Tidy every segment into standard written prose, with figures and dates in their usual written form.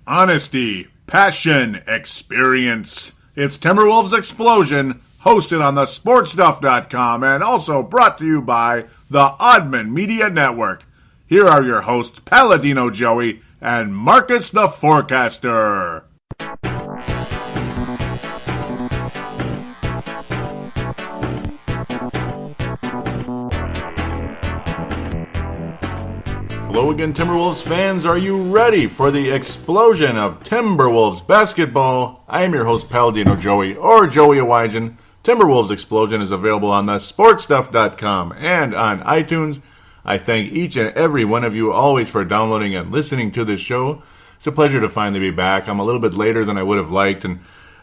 honesty, passion, experience. It's Timberwolves Explosion, hosted on the sportstuff.com and also brought to you by the Oddman Media Network. Here are your hosts, Paladino Joey and Marcus the Forecaster. Hello again, Timberwolves fans. Are you ready for the explosion of Timberwolves basketball? I am your host, Paladino Joey, or Joey Awajan. Timberwolves Explosion is available on the sportstuff.com and on iTunes. I thank each and every one of you always for downloading and listening to this show. It's a pleasure to finally be back. I'm a little bit later than I would have liked, and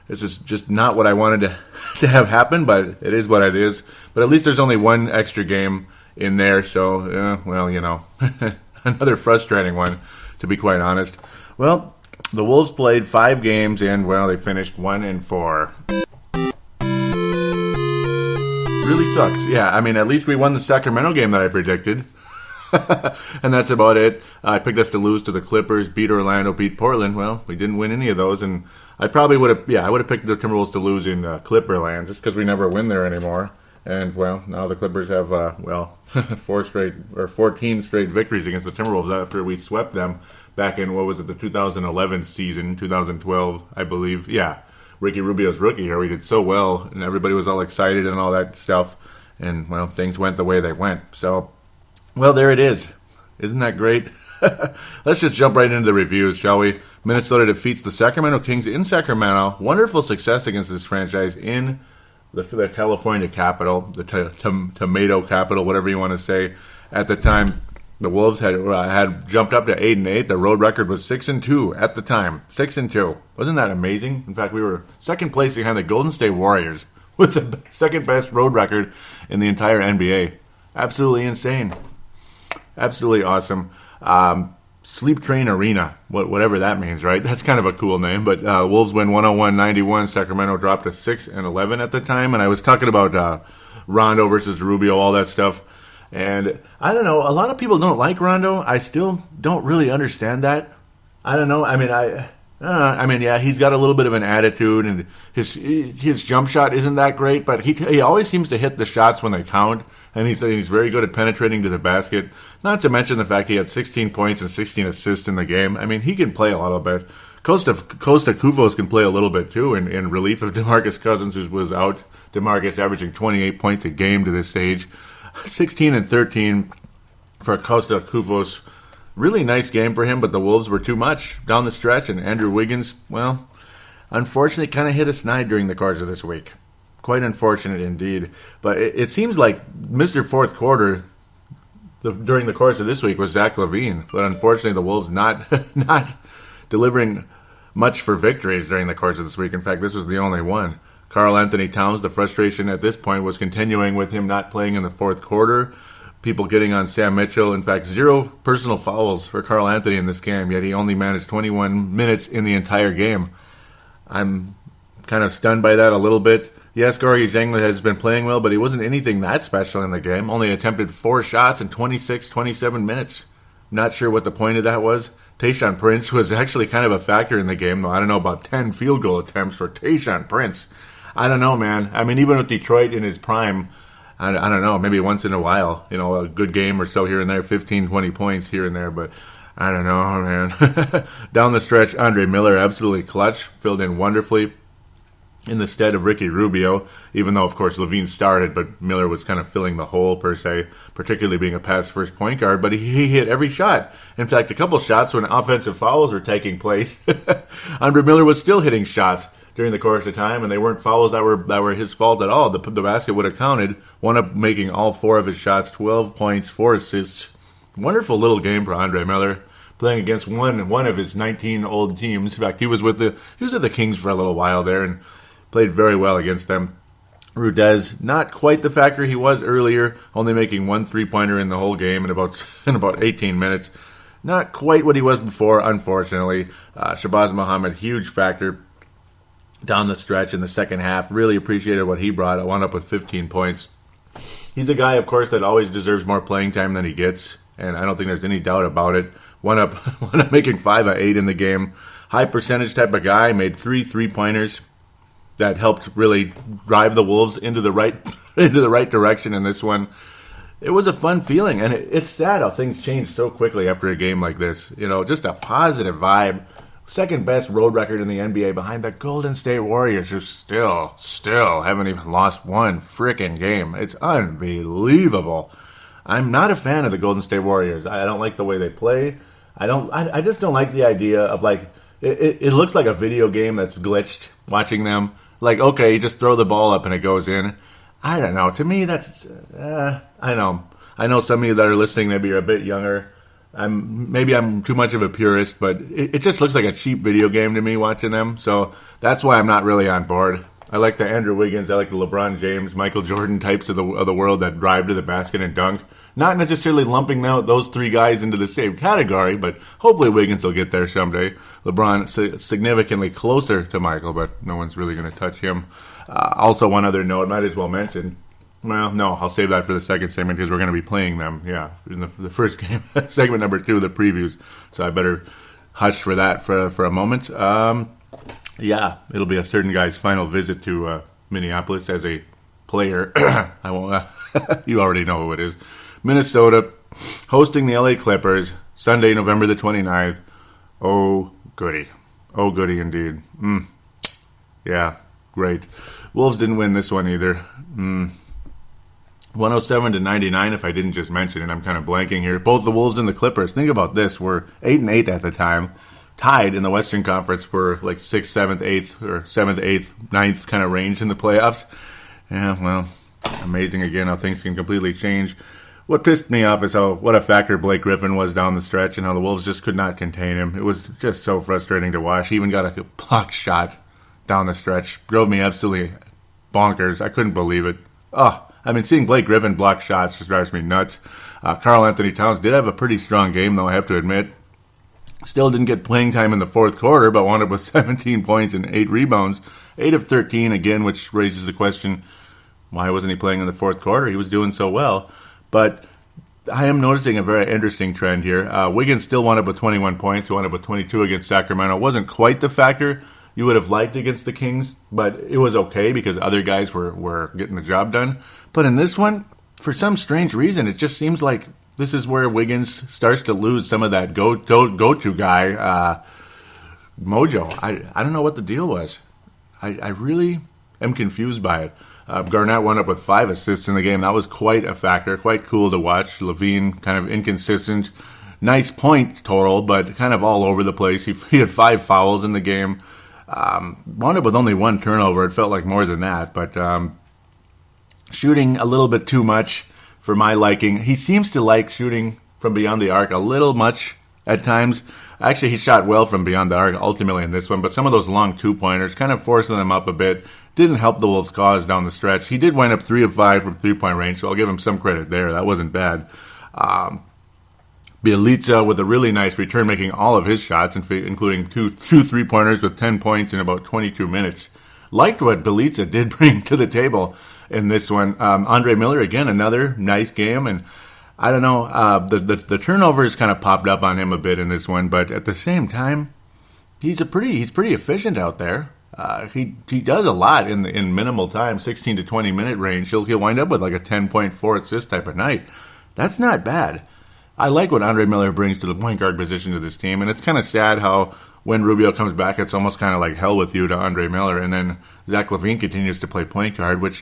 this is just not what I wanted to have happen, but it is what it is. But at least there's only one extra game in there, so, well, you know, another frustrating one, to be quite honest. Well, the Wolves played 5 games, and, well, they finished 1-4. Really sucks. Yeah, I mean, at least we won the Sacramento game that I predicted. And that's about it. I picked us to lose to the Clippers, beat Orlando, beat Portland. Well, we didn't win any of those, and I probably would have, I would have picked the Timberwolves to lose in Clipperland, just because we never win there anymore. And, well, now the Clippers have, 14 straight victories against the Timberwolves after we swept them back in, the 2011 season, 2012, I believe. Yeah, Ricky Rubio's rookie year. We did so well, and everybody was all excited and all that stuff. And, well, things went the way they went. So, well, there it is. Isn't that great? Let's just jump right into the reviews, shall we? Minnesota defeats the Sacramento Kings in Sacramento. Wonderful success against this franchise in the California capital, the tomato capital, whatever you want to say. At the time, the Wolves had jumped up to 8-8. The road record was 6-2 at the time. 6-2. Wasn't that amazing? In fact, we were second place behind the Golden State Warriors with the second best road record in the entire NBA. Absolutely insane. Absolutely awesome. Sleep Train Arena, whatever that means, right? That's kind of a cool name. But Wolves win 101-91. Sacramento dropped to 6-11 at the time. And I was talking about Rondo versus Rubio, all that stuff. And I don't know, a lot of people don't like Rondo. I still don't really understand that. I don't know. I mean, yeah, he's got a little bit of an attitude, and his jump shot isn't that great, but he always seems to hit the shots when they count, and he's very good at penetrating to the basket. Not to mention the fact he had 16 points and 16 assists in the game. I mean, he can play a little bit. Costa Kufos can play a little bit too, in relief of DeMarcus Cousins, who was out. DeMarcus averaging 28 points a game to this stage. 16 and 13 for Costa Kufos. Really nice game for him, but the Wolves were too much down the stretch, and Andrew Wiggins, well, unfortunately kind of hit a snide during the course of this week. Quite unfortunate indeed. But it seems like Mr. Fourth Quarter during the course of this week was Zach LaVine, but unfortunately the Wolves not delivering much for victories during the course of this week. In fact, this was the only one. Karl Anthony Towns, the frustration at this point was continuing with him not playing in the fourth quarter. People getting on Sam Mitchell. In fact, 0 personal fouls for Karl Anthony in this game, yet he only managed 21 minutes in the entire game. I'm kind of stunned by that a little bit. Yes, Gorgui Dieng has been playing well, but he wasn't anything that special in the game. Only attempted 4 shots in 27 minutes. Not sure what the point of that was. Tayshaun Prince was actually kind of a factor in the game, though. I don't know, about 10 field goal attempts for Tayshaun Prince. I don't know, man. I mean, even with Detroit in his prime, I don't know, maybe once in a while, a good game or so here and there, 15, 20 points here and there, but I don't know, man. Down the stretch, Andre Miller, absolutely clutch, filled in wonderfully in the stead of Ricky Rubio, even though, of course, LaVine started, but Miller was kind of filling the hole, per se, particularly being a pass-first point guard, but he hit every shot. In fact, a couple shots when offensive fouls were taking place, Andre Miller was still hitting shots during the course of time, and they weren't fouls that were his fault at all. The basket would have counted. Wound up making all 4 of his shots, 12 points, 4 assists. Wonderful little game for Andre Miller, playing against one of his 19 old teams. In fact, he was at the Kings for a little while there and played very well against them. Rudez, not quite the factor he was earlier, only making 1 3-pointer in the whole game in about 18 minutes. Not quite what he was before, unfortunately. Shabazz Muhammad, huge factor down the stretch in the second half. Really appreciated what he brought. I wound up with 15 points. He's a guy, of course, that always deserves more playing time than he gets, and I don't think there's any doubt about it. Wound up making 5 of 8 in the game. high percentage type of guy, made 3 3-pointers that helped really drive the Wolves into the right into the right direction in this one. It was a fun feeling, and it's sad how things change so quickly after a game like this. Just a positive vibe. Second best road record in the NBA behind the Golden State Warriors, who still haven't even lost one frickin' game. It's unbelievable. I'm not a fan of the Golden State Warriors. I don't like the way they play. I just don't like the idea of it looks like a video game that's glitched watching them. Okay, you just throw the ball up and it goes in. I don't know. To me, that's I know some of you that are listening maybe are a bit younger. I'm too much of a purist, but it just looks like a cheap video game to me watching them. So that's why I'm not really on board. I like the Andrew Wiggins, I like the LeBron James, Michael Jordan types of the world that drive to the basket and dunk. Not necessarily lumping those 3 guys into the same category, but hopefully Wiggins will get there someday. LeBron significantly closer to Michael, but no one's really going to touch him. Also, one other note, might as well mention. Well, no, I'll save that for the second segment because we're going to be playing them, in the first game, segment number 2 of the previews. So I better hush for that for a moment. It'll be a certain guy's final visit to Minneapolis as a player. I won't. You already know who it is. Minnesota hosting the LA Clippers Sunday, November the 29th. Oh, goody. Oh, goody indeed. Yeah, great. Wolves didn't win this one either. 107-99, if I didn't just mention it. I'm kind of blanking here. Both the Wolves and the Clippers, think about this, were 8-8 at the time. Tied in the Western Conference for 6th, 7th, 8th, or 7th, 8th, 9th kind of range in the playoffs. Yeah, well, amazing again how things can completely change. What pissed me off is what a factor Blake Griffin was down the stretch and how the Wolves just could not contain him. It was just so frustrating to watch. He even got a block shot down the stretch. Drove me absolutely bonkers. I couldn't believe it. Seeing Blake Griffin block shots just drives me nuts. Karl Anthony Towns did have a pretty strong game, though, I have to admit. Still didn't get playing time in the fourth quarter, but wound up with 17 points and 8 rebounds. 8 of 13, again, which raises the question, why wasn't he playing in the fourth quarter? He was doing so well. But I am noticing a very interesting trend here. Wiggins still wound up with 21 points. He wound up with 22 against Sacramento. Wasn't quite the factor you would have liked against the Kings, but it was okay because other guys were getting the job done. But in this one, for some strange reason, it just seems like this is where Wiggins starts to lose some of that go-to guy mojo. I don't know what the deal was. I really am confused by it. Garnett wound up with 5 assists in the game. That was quite a factor, quite cool to watch. Levine kind of inconsistent. Nice point total, but kind of all over the place. He had 5 fouls in the game. Wound up with only 1 turnover. It felt like more than that, but shooting a little bit too much for my liking. He seems to like shooting from beyond the arc a little much at times. Actually, he shot well from beyond the arc ultimately in this one, but some of those long 2-pointers, kind of forcing them up a bit, didn't help the Wolves' cause down the stretch. He did wind up 3 of 5 from 3-point range, so I'll give him some credit there. That wasn't bad. Bjelica with a really nice return, making all of his shots, including two 3-pointers with 10 points in about 22 minutes. Liked what Bjelica did bring to the table in this one. Andre Miller, again, another nice game, and I don't know, the turnovers kind of popped up on him a bit in this one, but at the same time, he's pretty efficient out there. He does a lot in minimal time, 16 to 20 minute range. He'll wind up with like a 10.4 assist type of night. That's not bad. I like what Andre Miller brings to the point guard position to this team, and it's kind of sad how when Rubio comes back, it's almost kind of like hell with you to Andre Miller, and then Zach LaVine continues to play point guard, which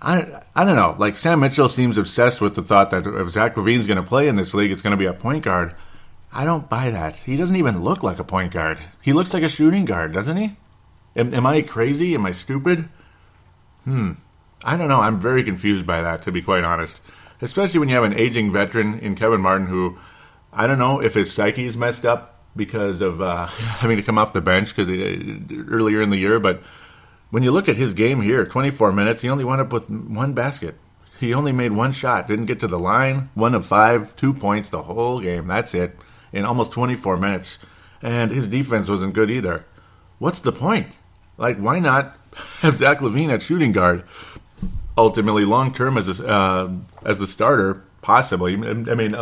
I don't know. Like, Sam Mitchell seems obsessed with the thought that if Zach LaVine's going to play in this league, it's going to be a point guard. I don't buy that. He doesn't even look like a point guard. He looks like a shooting guard, doesn't he? Am I crazy? Am I stupid? I don't know. I'm very confused by that, to be quite honest. Especially when you have an aging veteran in Kevin Martin who, I don't know if his psyche is messed up because of having to come off the bench earlier in the year, but when you look at his game here, 24 minutes, he only wound up with 1 basket. He only made 1 shot, didn't get to the line, 1 of 5, 2 points the whole game. That's it, in almost 24 minutes. And his defense wasn't good either. What's the point? Like, why not have Zach LaVine at shooting guard? Ultimately, long term as the starter, possibly. I mean,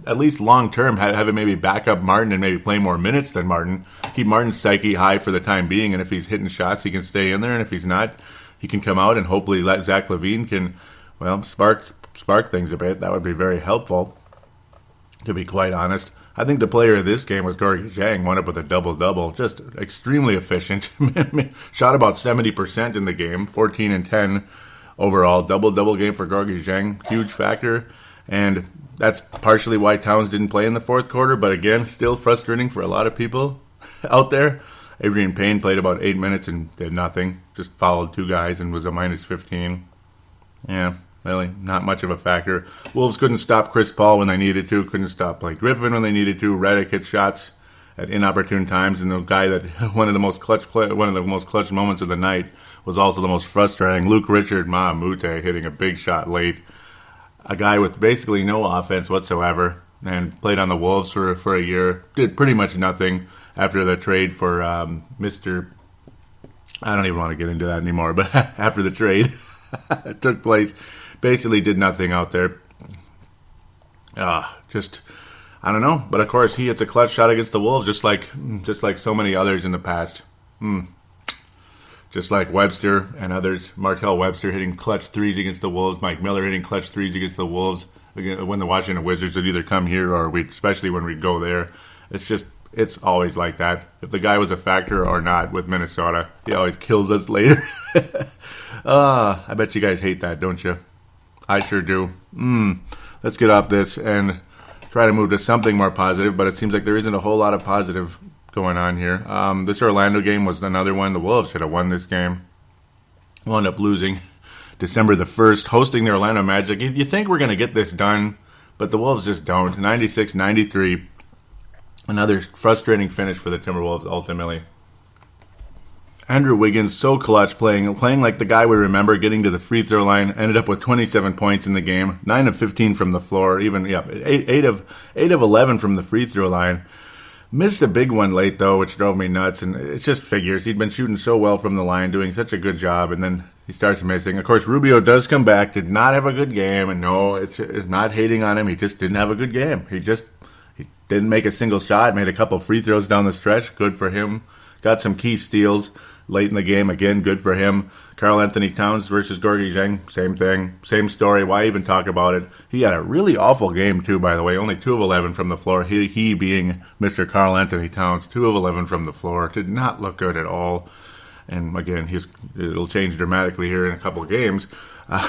at least long term, have him maybe back up Martin and maybe play more minutes than Martin. Keep Martin's psyche high for the time being, and if he's hitting shots, he can stay in there, and if he's not, he can come out and hopefully let Zach LaVine can, well, spark things a bit. That would be very helpful, to be quite honest. I think the player of this game was Gorgui Dieng, wound up with a double-double. Just extremely efficient. Shot about 70% in the game, 14 and 10 overall. Double-double game for Gorgui Dieng, huge factor. And that's partially why Towns didn't play in the fourth quarter, but again, still frustrating for a lot of people out there. Adrian Payne played about 8 minutes and did nothing. Just fouled 2 guys and was a minus 15. Yeah. Really, not much of a factor. Wolves couldn't stop Chris Paul when they needed to. Couldn't stop Blake Griffin when they needed to. Redick hit shots at inopportune times, and the guy that one of the most clutch moments of the night was also the most frustrating. Luke Richard Maamute hitting a big shot late. A guy with basically no offense whatsoever, and played on the Wolves for a year. Did pretty much nothing after the trade for Mr. I don't even want to get into that anymore. But after the trade took place. Basically did nothing out there. Just, I don't know. But of course, he hits a clutch shot against the Wolves, just like so many others in the past. Just like Webster and others. Martell Webster hitting clutch threes against the Wolves. Mike Miller hitting clutch threes against the Wolves. When the Washington Wizards would either come here or especially when we'd go there. It's always like that. If the guy was a factor or not with Minnesota, he always kills us later. I bet you guys hate that, don't you? I sure do. Let's get off this and try to move to something more positive, but it seems like there isn't a whole lot of positive going on here. This Orlando game was another one. The Wolves should have won this game. Wound up losing December the 1st, hosting the Orlando Magic. You think we're going to get this done, but the Wolves just don't. 96-93. Another frustrating finish for the Timberwolves, ultimately. Andrew Wiggins, so clutch, playing like the guy we remember, getting to the free throw line, ended up with 27 points in the game, 9 of 15 from the floor, even 8 of 11 from the free throw line. Missed a big one late, though, which drove me nuts, and it's just figures. He'd been shooting so well from the line, doing such a good job, and then he starts missing. Of course, Rubio does come back, did not have a good game, and no, it's not hating on him. He just didn't have a good game. He didn't make a single shot, made a couple free throws down the stretch. Good for him. Got some key steals late in the game. Again, good for him. Karl Anthony Towns versus Gorgui Dieng, same thing. Same story. Why even talk about it? He had a really awful game, too, by the way. Only 2 of 11 from the floor. He being Mr. Karl Anthony Towns, 2 of 11 from the floor. Did not look good at all. And again, it'll change dramatically here in a couple of games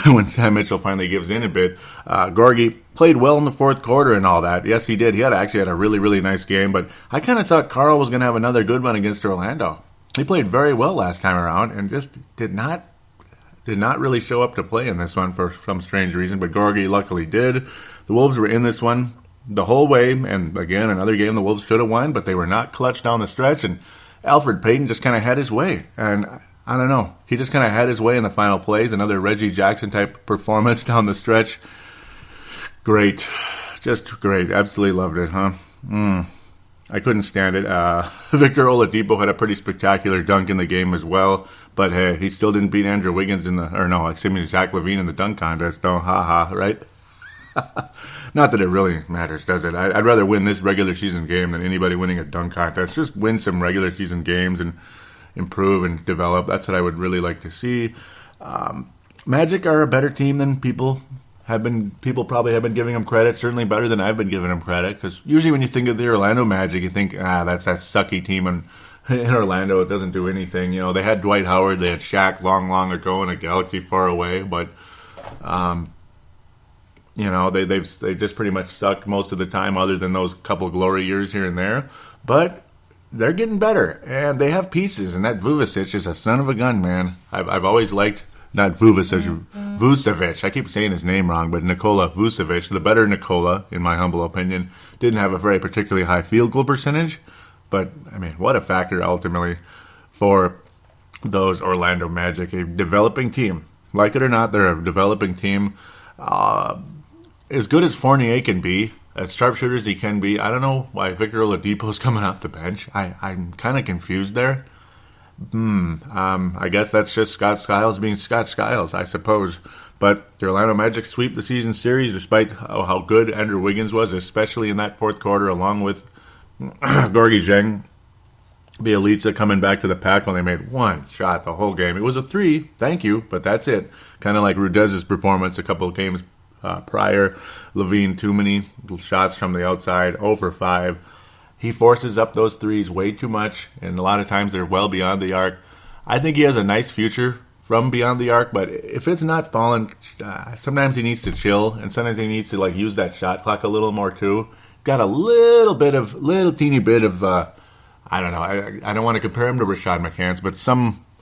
when Sam Mitchell finally gives in a bit. Gorgui played well in the fourth quarter and all that. Yes, he did. He actually had a really, really nice game. But I kind of thought Karl was going to have another good one against Orlando. He played very well last time around and just did not really show up to play in this one for some strange reason. But Gorgui luckily did. The Wolves were in this one the whole way. And again, another game the Wolves should have won, but they were not clutch down the stretch. And Alfred Payton just kind of had his way. And I don't know. He just kind of had his way in the final plays. Another Reggie Jackson type performance down the stretch. Great. Just great. Absolutely loved it, huh? I couldn't stand it. Victor Oladipo had a pretty spectacular dunk in the game as well. But hey, he still didn't beat Andrew Wiggins Zach LaVine in the dunk contest, though. Ha, right? Not that it really matters, does it? I'd rather win this regular season game than anybody winning a dunk contest. Just win some regular season games and improve and develop. That's what I would really like to see. Magic are a better team than people probably have been giving them credit. Certainly better than I've been giving them credit. Because usually when you think of the Orlando Magic, you think, that's that sucky team in Orlando. It doesn't do anything. You know, they had Dwight Howard, they had Shaq long ago in a galaxy far away, but they just pretty much sucked most of the time, other than those couple glory years here and there. But they're getting better, and they have pieces. And that Vucevic is a son of a gun, man. I've always liked. Not Vucevic. I keep saying his name wrong, but Nikola Vucevic, the better Nikola, in my humble opinion, didn't have a very particularly high field goal percentage. But, I mean, what a factor ultimately for those Orlando Magic. A developing team. Like it or not, they're a developing team. As good as Fournier can be, as sharpshooter as he can be, I don't know why Victor Oladipo's coming off the bench. I'm kind of confused there. I guess that's just Scott Skiles being Scott Skiles, I suppose. But the Orlando Magic sweep the season series despite how good Andrew Wiggins was, especially in that fourth quarter, along with Gorgie Zheng. Bielitsa coming back to the pack when they made one shot the whole game. It was a 3, thank you, but that's it. Kind of like Rudez's performance a couple of games prior. Levine, too many shots from the outside, 0 for 5. He forces up those threes way too much, and a lot of times they're well beyond the arc. I think he has a nice future from beyond the arc, but if it's not falling, sometimes he needs to chill, and sometimes he needs to like use that shot clock a little more too. Got a little teeny bit of, I don't know, I don't want to compare him to Rashad McCants, but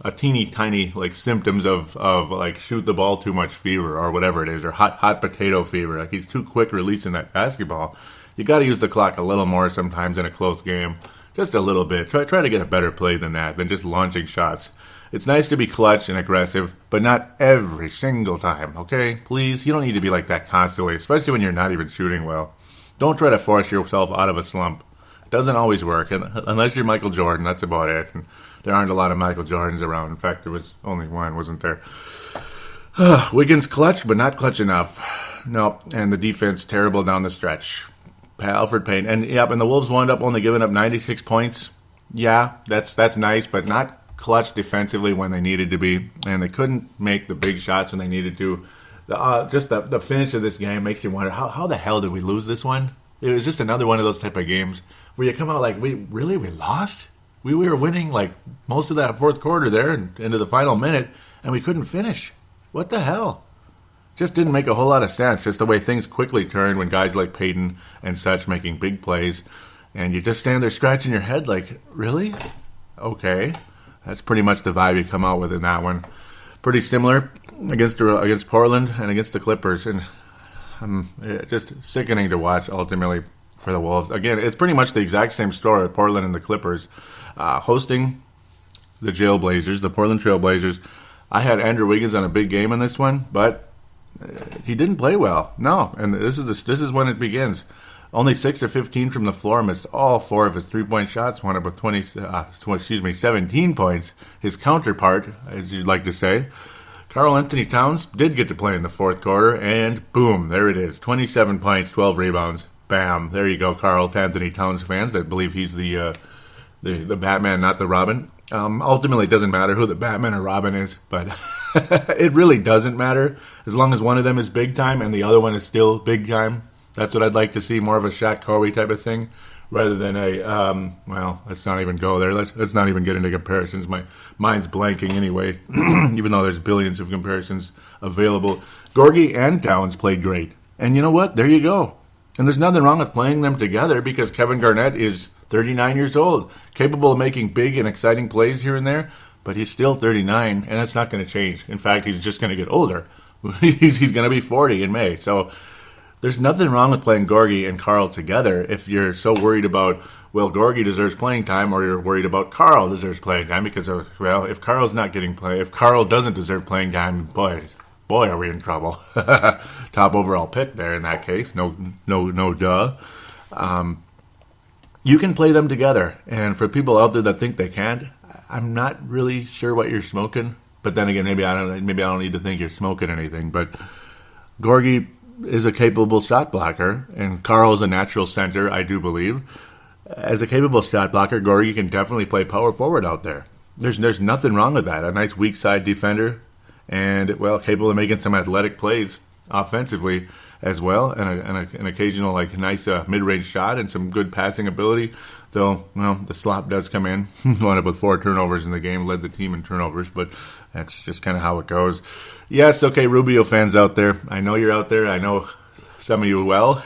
a teeny tiny like symptoms of like shoot the ball too much fever or whatever it is, or hot potato fever. Like he's too quick releasing that basketball. You got to use the clock a little more sometimes in a close game, just a little bit. Try to get a better play than that, than just launching shots. It's nice to be clutch and aggressive, but not every single time, okay? Please, you don't need to be like that constantly, especially when you're not even shooting well. Don't try to force yourself out of a slump. It doesn't always work, and unless you're Michael Jordan, that's about it. And there aren't a lot of Michael Jordans around. In fact, there was only one, wasn't there? Wiggins clutch, but not clutch enough. No, and the defense terrible down the stretch. Alfred Payne, and the Wolves wound up only giving up 96 points. Yeah, that's nice, but not clutch defensively when they needed to be, and they couldn't make the big shots when they needed to. The finish of this game makes you wonder, how the hell did we lose this one? It was just another one of those type of games where you come out like, we lost? We were winning like most of that fourth quarter there and into the final minute, and we couldn't finish. What the hell? Just didn't make a whole lot of sense, just the way things quickly turned when guys like Payton and such making big plays, and you just stand there scratching your head like, really? Okay. That's pretty much the vibe you come out with in that one. Pretty similar against Portland and against the Clippers, and just sickening to watch ultimately for the Wolves. Again, it's pretty much the exact same story with Portland and the Clippers. Hosting the Portland Trailblazers. I had Andrew Wiggins on a big game in this one, but he didn't play well. No, and this is when it begins. Only 6 of 15 from the floor, missed all 4 of his 3-point shots, wound up with 17 points. His counterpart, as you'd like to say, Karl Anthony Towns, did get to play in the fourth quarter, and boom, there it is. 27 points, 12 rebounds. Bam, there you go, Karl Anthony Towns fans that believe he's the Batman, not the Robin. Ultimately, it doesn't matter who the Batman or Robin is, but it really doesn't matter as long as one of them is big time and the other one is still big time. That's what I'd like to see, more of a Shaq Kobe type of thing, rather than let's not even go there. Let's not even get into comparisons. My mind's blanking anyway, even though there's billions of comparisons available. Gorgie and Towns played great. And you know what? There you go. And there's nothing wrong with playing them together because Kevin Garnett is 39 years old, capable of making big and exciting plays here and there, but he's still 39, and that's not going to change. In fact, he's just going to get older. He's going to be 40 in May, so there's nothing wrong with playing Gorgie and Karl together if you're so worried about, well, Gorgie deserves playing time, or you're worried about Karl deserves playing time because, if Karl's not getting play, if Karl doesn't deserve playing time, boy, are we in trouble. Top overall pick there in that case. No, duh. You can play them together, and for people out there that think they can't, I'm not really sure what you're smoking. But then again, maybe I don't need to think you're smoking anything. But Gorgie is a capable shot blocker, and Karl is a natural center, I do believe. As a capable shot blocker, Gorgie can definitely play power forward out there. There's nothing wrong with that. A nice weak side defender, and capable of making some athletic plays offensively as well, and an occasional nice mid-range shot and some good passing ability. Though, the slop does come in. Wound up with 4 turnovers in the game, led the team in turnovers, but that's just kind of how it goes. Yes, okay, Rubio fans out there, I know you're out there. I know some of you well.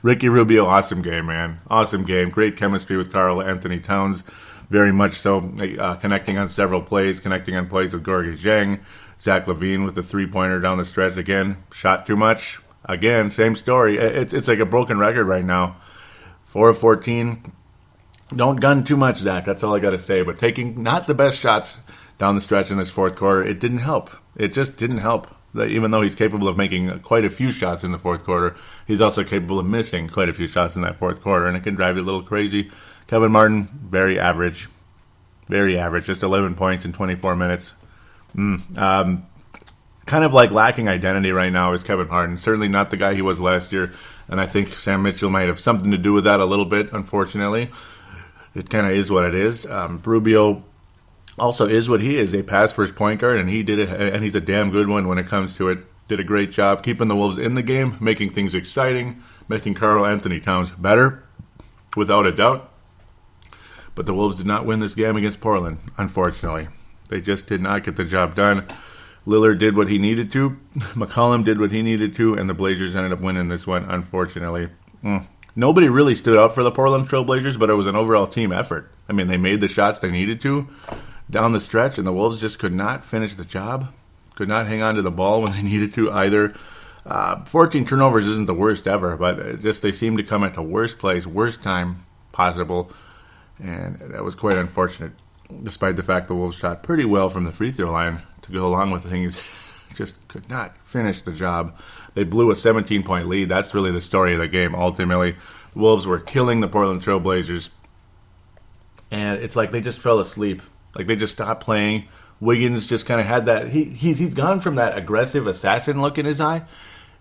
Ricky Rubio, awesome game, man. Awesome game. Great chemistry with Karl Anthony Towns. Very much so. Connecting on several plays, connecting on plays with Gorgie Zheng. Zach LaVine with the 3-pointer down the stretch again. Shot too much. Again, same story. It's like a broken record right now. 4 of 14. Don't gun too much, Zach. That's all I got to say. But taking not the best shots down the stretch in this fourth quarter, it didn't help. It just didn't help. Even though he's capable of making quite a few shots in the fourth quarter, he's also capable of missing quite a few shots in that fourth quarter, and it can drive you a little crazy. Kevin Martin, very average. Very average, just 11 points in 24 minutes. Kind of like lacking identity right now is Kevin Harden. Certainly not the guy he was last year, and I think Sam Mitchell might have something to do with that a little bit, unfortunately. It kind of is what it is. Rubio also is what he is, a pass-first point guard, and he did it, and he's a damn good one when it comes to it. Did a great job keeping the Wolves in the game, making things exciting, making Karl Anthony Towns better, without a doubt. But the Wolves did not win this game against Portland, unfortunately. They just did not get the job done. Lillard did what he needed to. McCollum did what he needed to, and the Blazers ended up winning this one, unfortunately. Nobody really stood out for the Portland Trail Blazers, but it was an overall team effort. I mean, they made the shots they needed to down the stretch, and the Wolves just could not finish the job. Could not hang on to the ball when they needed to either. 14 turnovers isn't the worst ever, but just they seemed to come at the worst place, worst time possible, and that was quite unfortunate, despite the fact the Wolves shot pretty well from the free throw line to go along with things. Just could not finish the job. They blew a 17-point lead. That's really the story of the game, ultimately. The Wolves were killing the Portland Trail Blazers, and it's like they just fell asleep. Like they just stopped playing. Wiggins just kind of had that. He's gone from that aggressive assassin look in his eye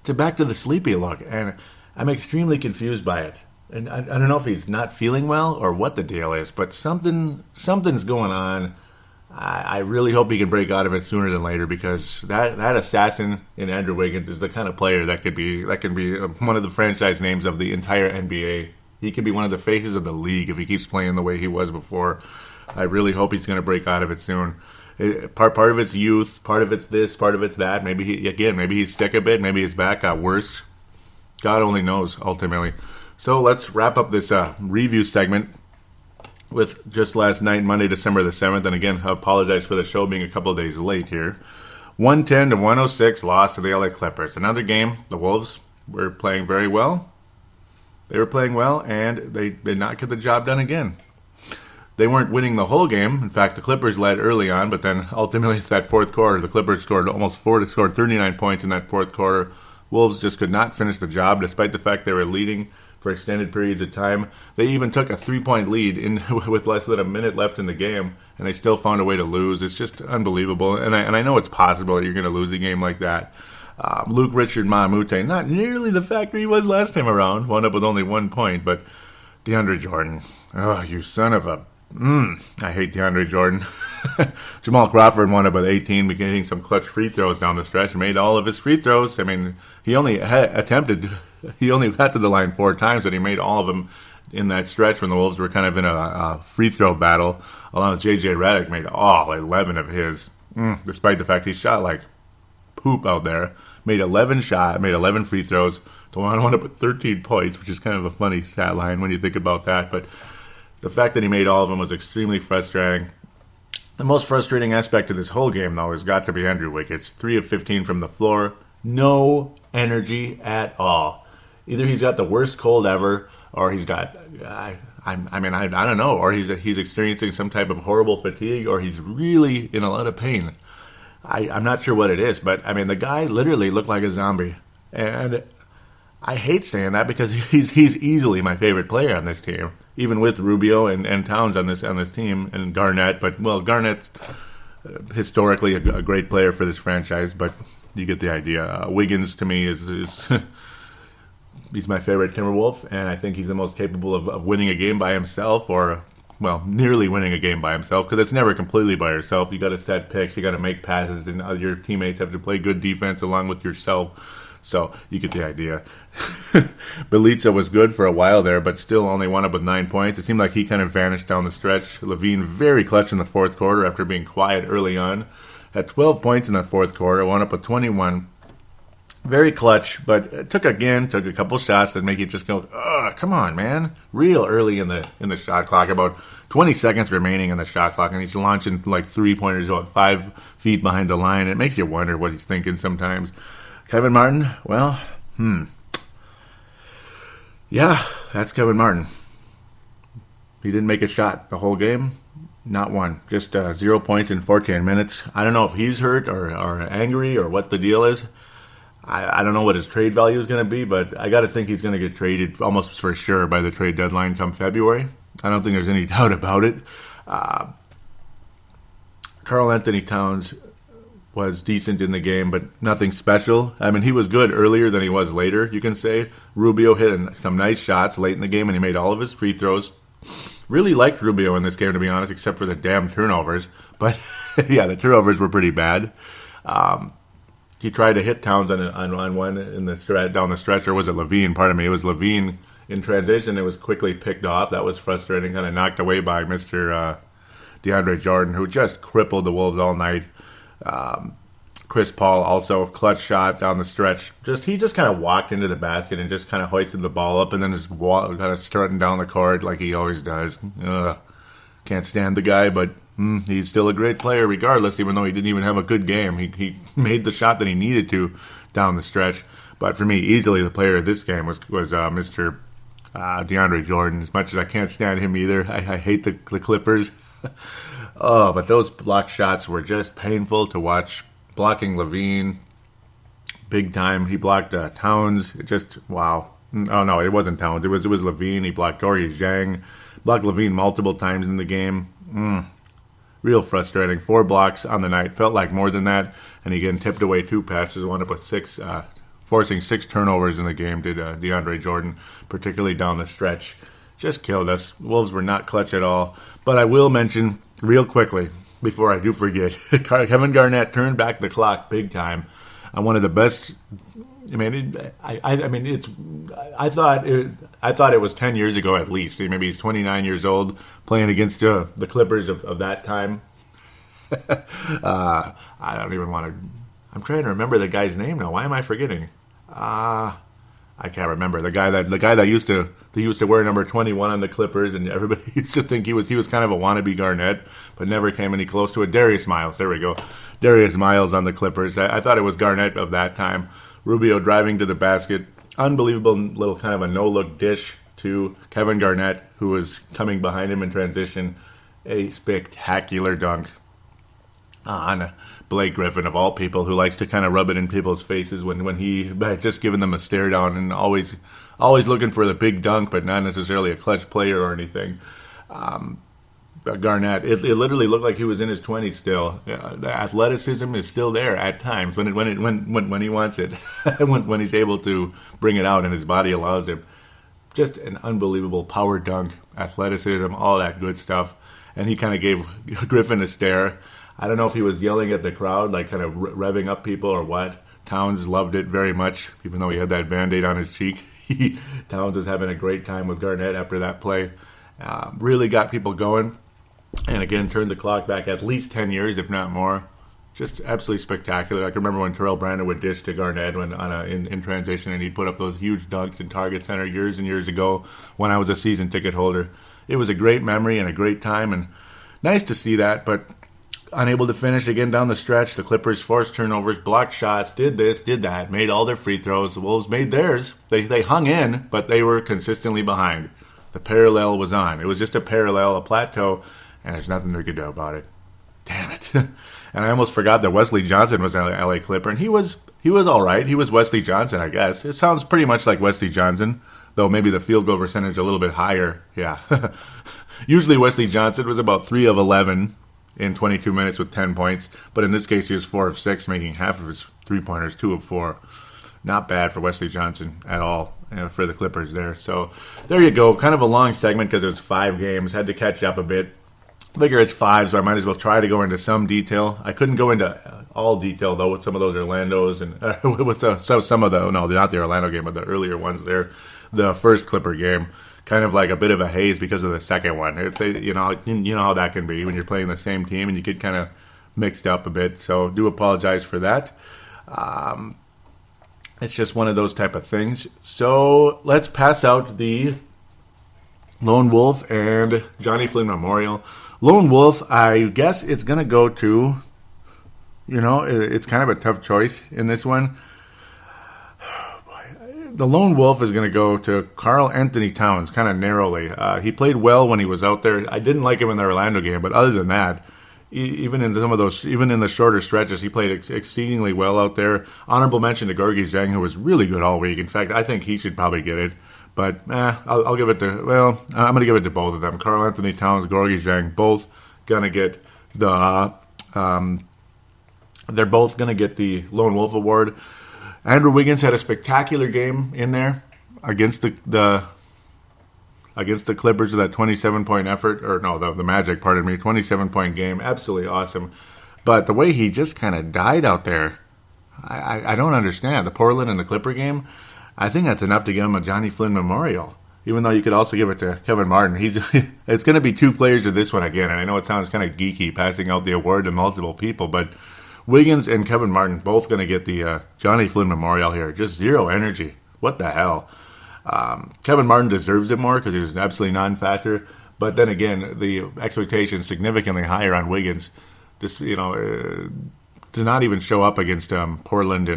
to back to the sleepy look, and I'm extremely confused by it. And I don't know if he's not feeling well or what the deal is, but something's going on. I really hope he can break out of it sooner than later, because that assassin in Andrew Wiggins is the kind of player that can be one of the franchise names of the entire NBA. He could be one of the faces of the league if he keeps playing the way he was before. I really hope he's going to break out of it soon. Part of it's youth, part of it's this, part of it's that. Maybe he's sick a bit, maybe his back got worse. God only knows, ultimately. So let's wrap up this review segment with just last night, Monday, December the 7th. And again, I apologize for the show being a couple of days late here. 110-106 loss to the LA Clippers. Another game, the Wolves were playing very well. They were playing well, and they did not get the job done again. They weren't winning the whole game. In fact, the Clippers led early on, but then ultimately it's that fourth quarter. The Clippers scored 39 points in that fourth quarter. Wolves just could not finish the job, despite the fact they were leading for extended periods of time. They even took a 3-point lead with less than a minute left in the game, and they still found a way to lose. It's just unbelievable, and I know it's possible that you're going to lose a game like that. Luke Richard Mahmoud, not nearly the factor he was last time around, wound up with only 1 point, but DeAndre Jordan, oh, you son of a... I hate DeAndre Jordan. Jamal Crawford wound up with 18, getting some clutch free throws down the stretch, and made all of his free throws. I mean, he only got to the line 4 times, but he made all of them in that stretch when the Wolves were kind of in a free throw battle, along with J.J. Redick made all 11 of his, despite the fact he shot like poop out there. Made 11 free throws, to wound up with 13 points, which is kind of a funny stat line when you think about that, but the fact that he made all of them was extremely frustrating. The most frustrating aspect of this whole game, though, has got to be Andrew Wiggins. 3 of 15 from the floor. No energy at all. Either he's got the worst cold ever, or he's got, I don't know, or he's experiencing some type of horrible fatigue, or he's really in a lot of pain. I'm not sure what it is, but, I mean, the guy literally looked like a zombie. And I hate saying that because he's easily my favorite player on this team, even with Rubio and Towns on this team, and Garnett. But, well, Garnett's historically a great player for this franchise, but you get the idea. Wiggins, to me, is he's my favorite Timberwolf, and I think he's the most capable of winning a game by himself, or, well, nearly winning a game by himself, because it's never completely by yourself. You got to set picks, you got to make passes, and your teammates have to play good defense along with yourself. So you get the idea. Bjelica was good for a while there, but still only wound up with 9 points. It seemed like he kind of vanished down the stretch. Levine very clutch in the fourth quarter after being quiet early on. Had 12 points in the fourth quarter, wound up with 21. Very clutch, but it took a couple shots that make you just go, ugh, come on, man. Real early in the shot clock, about 20 seconds remaining in the shot clock, and he's launching like 3-pointers about 5 feet behind the line. It makes you wonder what he's thinking sometimes. Kevin Martin, well, yeah, that's Kevin Martin. He didn't make a shot the whole game. Not one. Just 0 points in 14 minutes. I don't know if he's hurt or angry or what the deal is. I don't know what his trade value is going to be, but I got to think he's going to get traded almost for sure by the trade deadline come February. I don't think there's any doubt about it. Karl Anthony Towns was decent in the game, but nothing special. I mean, he was good earlier than he was later, you can say. Rubio hit some nice shots late in the game, and he made all of his free throws. Really liked Rubio in this game, to be honest, except for the damn turnovers. But, yeah, the turnovers were pretty bad. He tried to hit Towns on one in the down the stretch, or was it Levine? Pardon me. It was Levine in transition. It was quickly picked off. That was frustrating, kind of knocked away by Mr. DeAndre Jordan, who just crippled the Wolves all night. Chris Paul also clutch shot down the stretch. He just kind of walked into the basket and just kind of hoisted the ball up and then just kind of strutting down the court like he always does. Can't stand the guy, but he's still a great player regardless, even though he didn't even have a good game. He made the shot that he needed to down the stretch. But for me, easily the player of this game was Mr. DeAndre Jordan. As much as I can't stand him either, I hate the Clippers. Oh, but those blocked shots were just painful to watch. Blocking Levine, big time. He blocked Towns. Wow. Oh, no, it wasn't Towns. It was Levine. He blocked Gorgie Zhang. Blocked Levine multiple times in the game. Real frustrating. 4 blocks on the night. Felt like more than that. And he again tipped away 2 passes. Wound up with 6, forcing 6 turnovers in the game, did DeAndre Jordan, particularly down the stretch. Just killed us. Wolves were not clutch at all. But I will mention real quickly, before I do forget, Kevin Garnett turned back the clock big time on one of the best. I thought it was 10 years ago at least. Maybe he's 29 years old playing against the Clippers of that time. I don't even want to. I'm trying to remember the guy's name now. Why am I forgetting? I can't remember the guy that used to wear number 21 on the Clippers, and everybody used to think he was kind of a wannabe Garnett, but never came any close to it. Darius Miles, there we go. Darius Miles on the Clippers. I thought it was Garnett of that time. Rubio driving to the basket, unbelievable little kind of a no-look dish to Kevin Garnett, who was coming behind him in transition. A spectacular dunk on Blake Griffin, of all people, who likes to kind of rub it in people's faces when he had just given them a stare down, and always looking for the big dunk, but not necessarily a clutch player or anything. Garnett, it literally looked like he was in his 20s still. The athleticism is still there at times when he wants it, when he's able to bring it out and his body allows him. Just an unbelievable power dunk, athleticism, all that good stuff. And he kind of gave Griffin a stare. I don't know if he was yelling at the crowd, like kind of revving up people or what. Towns loved it very much, even though he had that Band-Aid on his cheek. Towns was having a great time with Garnett after that play. Really got people going. And again, turned the clock back at least 10 years, if not more. Just absolutely spectacular. I can remember when Terrell Brandon would dish to Garnett in transition, and he'd put up those huge dunks in Target Center years and years ago when I was a season ticket holder. It was a great memory and a great time, and nice to see that, but unable to finish again down the stretch. The Clippers forced turnovers, blocked shots, did this, did that, made all their free throws. The Wolves made theirs. They hung in, but they were consistently behind. The parallel was on. It was just a parallel, a plateau, and there's nothing they could do about it. Damn it. And I almost forgot that Wesley Johnson was an LA Clipper, and he was all right. He was Wesley Johnson, I guess. It sounds pretty much like Wesley Johnson, though maybe the field goal percentage a little bit higher. Yeah. Usually Wesley Johnson was about 3 of 11 in 22 minutes with 10 points. But in this case, he was 4 of 6, making half of his three-pointers, 2 of 4. Not bad for Wesley Johnson at all, for the Clippers there. So there you go. Kind of a long segment because it was 5 games. Had to catch up a bit. Figure it's 5, so I might as well try to go into some detail. I couldn't go into all detail, though, with some of those Orlandos and with some of the, no, not the Orlando game, but the earlier ones there. The first Clipper game. Kind of like a bit of a haze because of the second one. You know how that can be when you're playing the same team and you get kind of mixed up a bit. So do apologize for that. It's just one of those type of things. So let's pass out the Lone Wolf and Johnny Flynn Memorial. Lone Wolf, I guess it's going to go to, it's kind of a tough choice in this one. The Lone Wolf is going to go to Karl Anthony Towns, kind of narrowly. He played well when he was out there. I didn't like him in the Orlando game, but other than that, even in the shorter stretches, he played exceedingly well out there. Honorable mention to Gorgie Zhang, who was really good all week. In fact, I think he should probably get it. But I'll give it to, I'm going to give it to both of them. Karl Anthony Towns, Gorgie Zhang, both going to get the They're both going to get the Lone Wolf Award. Andrew Wiggins had a spectacular game in there against the Clippers with that 27-point effort, or no, the Magic, 27-point game. Absolutely awesome. But the way he just kind of died out there, I don't understand. The Portland and the Clipper game, I think that's enough to give him a Johnny Flynn Memorial. Even though you could also give it to Kevin Martin. It's going to be two players of this one again, and I know it sounds kind of geeky passing out the award to multiple people, but Wiggins and Kevin Martin both going to get the Johnny Flynn Memorial here. Just zero energy. What the hell? Kevin Martin deserves it more because he's an absolutely non-factor. But then again, the expectation is significantly higher on Wiggins. Just, to not even show up against Portland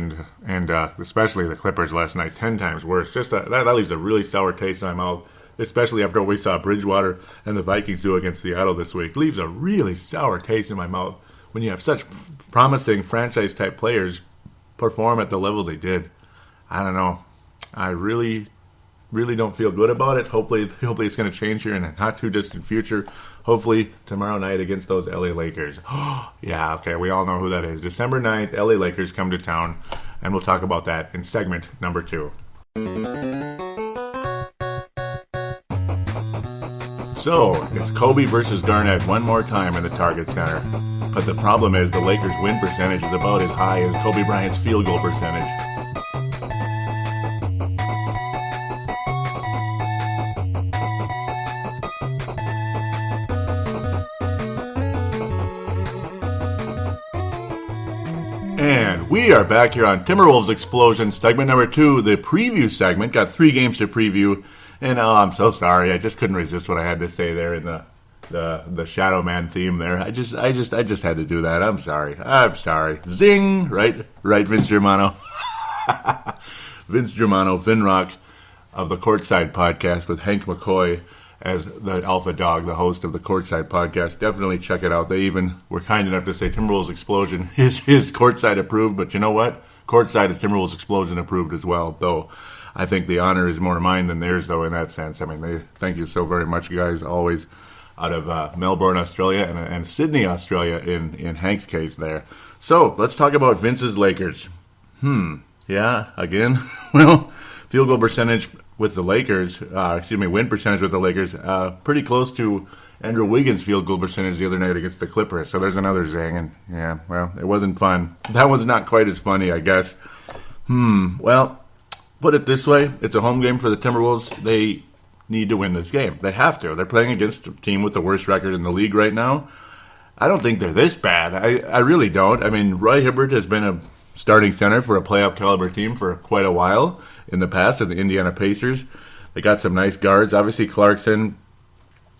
and especially the Clippers last night, 10 times worse. Just that leaves a really sour taste in my mouth, especially after what we saw Bridgewater and the Vikings do against Seattle this week. Leaves a really sour taste in my mouth when you have such promising franchise-type players perform at the level they did. I don't know. I really don't feel good about it. Hopefully it's going to change here in a not-too-distant future. Hopefully tomorrow night against those LA Lakers. Yeah, okay, we all know who that is. December 9th, LA Lakers come to town, and we'll talk about that in segment number 2. So, it's Kobe versus Garnett one more time in the Target Center. But the problem is the Lakers' win percentage is about as high as Kobe Bryant's field goal percentage. And we are back here on Timberwolves Explosion, segment number 2, the preview segment. Got 3 games to preview. And I'm so sorry. I just couldn't resist what I had to say there in the Shadow Man theme there. I just had to do that. I'm sorry. Zing! Right, Vince Germano. Vince Germano, Vinrock of the Courtside Podcast with Hank McCoy as the alpha dog, the host of the Courtside Podcast. Definitely check it out. They even were kind enough to say Timberwolves Explosion is Courtside approved, but you know what? Courtside is Timberwolves Explosion approved as well, though. I think the honor is more mine than theirs, though, in that sense. I mean, thank you so very much, guys, always out of Melbourne, Australia, and Sydney, Australia, in Hank's case there. So, let's talk about Vince's Lakers. Yeah, again? Well, field goal percentage with the Lakers, win percentage with the Lakers, pretty close to Andrew Wiggins' field goal percentage the other night against the Clippers. So there's another zing, and yeah, well, it wasn't fun. That one's not quite as funny, I guess. Well, put it this way, it's a home game for the Timberwolves. They need to win this game. They have to. They're playing against a team with the worst record in the league right now. I don't think they're this bad. I really don't. I mean, Roy Hibbert has been a starting center for a playoff caliber team for quite a while in the past, in the Indiana Pacers. They got some nice guards. Obviously, Clarkson,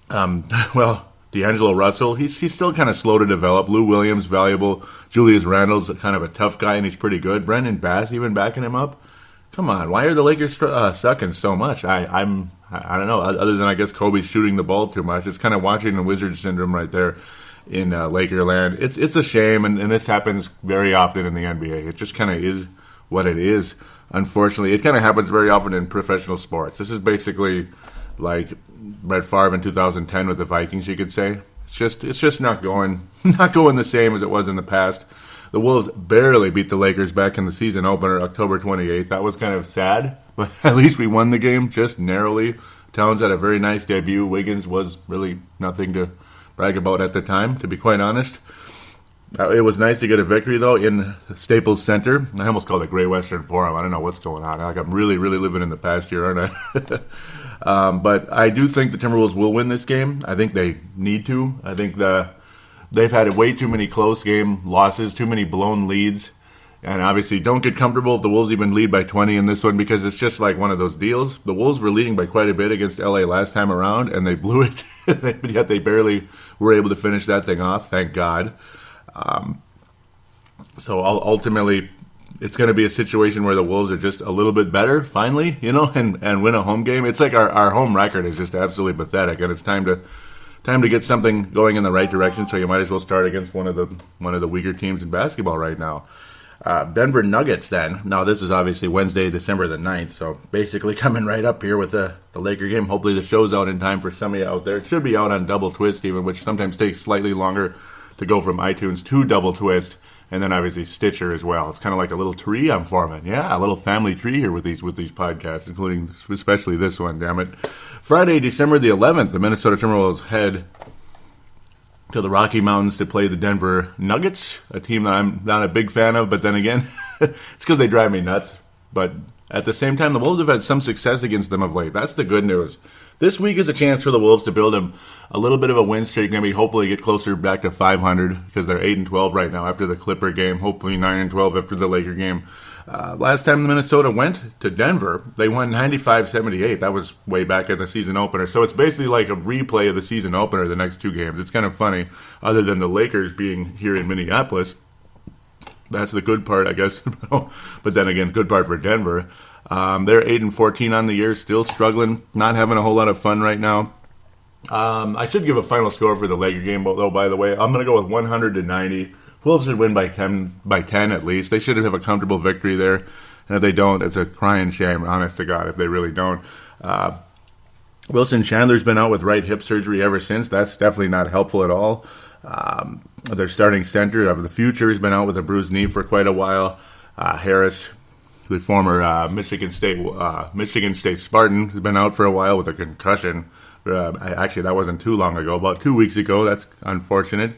D'Angelo Russell, he's still kind of slow to develop. Lou Williams, valuable. Julius Randle's kind of a tough guy, and he's pretty good. Brendan Bass even backing him up. Come on, why are the Lakers sucking so much? I don't know, other than I guess Kobe's shooting the ball too much. It's kind of watching the Wizard syndrome right there in Lakerland. It's a shame, and this happens very often in the NBA. It just kind of is what it is. Unfortunately, it kind of happens very often in professional sports. This is basically like Brett Favre in 2010 with the Vikings, you could say. It's just not going the same as it was in the past. The Wolves barely beat the Lakers back in the season opener, October 28th. That was kind of sad, but at least we won the game just narrowly. Towns had a very nice debut. Wiggins was really nothing to brag about at the time, to be quite honest. It was nice to get a victory, though, in Staples Center. I almost called it Great Western Forum. I don't know what's going on. Like, I'm really, really living in the past here, aren't I? But I do think the Timberwolves will win this game. I think they need to. I think they've had way too many close game losses, too many blown leads. And obviously, don't get comfortable if the Wolves even lead by 20 in this one, because it's just like one of those deals. The Wolves were leading by quite a bit against LA last time around, and they blew it. Yet they barely were able to finish that thing off, thank God. So ultimately, it's going to be a situation where the Wolves are just a little bit better, finally, and win a home game. It's like our home record is just absolutely pathetic, and it's time to get something going in the right direction. So you might as well start against one of the weaker teams in basketball right now. Denver Nuggets then. Now this is obviously Wednesday, December the 9th, so basically coming right up here with the Laker game. Hopefully the show's out in time for some of you out there. It should be out on Double Twist even, which sometimes takes slightly longer to go from iTunes to Double Twist, and then obviously Stitcher as well. It's kind of like a little tree I'm forming. Yeah, a little family tree here with these podcasts, including especially this one, damn it. Friday, December the 11th, the Minnesota Timberwolves head to the Rocky Mountains to play the Denver Nuggets, a team that I'm not a big fan of, but then again, it's because they drive me nuts. But at the same time, the Wolves have had some success against them of late. That's the good news. This week is a chance for the Wolves to build a little bit of a win streak, maybe hopefully get closer back to 500 because they're 8-12 right now after the Clipper game, hopefully 9-12 after the Laker game. Last time the Minnesota went to Denver, they won 95-78. That was way back at the season opener. So it's basically like a replay of the season opener, the next two games. It's kind of funny, other than the Lakers being here in Minneapolis. That's the good part, I guess. But then again, good part for Denver. They're 8-14 on the year, still struggling, not having a whole lot of fun right now. I should give a final score for the Laker game, though. By the way, I'm going to go with 100-90. Wolves should win by 10 at least. They should have a comfortable victory there, and if they don't, it's a crying shame. Honest to God, if they really don't. Wilson Chandler's been out with right hip surgery ever since. That's definitely not helpful at all. Their starting center of the future has been out with a bruised knee for quite a while. Harris, the former Michigan State Spartan, has been out for a while with a concussion. Actually, that wasn't too long ago, about 2 weeks ago. That's unfortunate.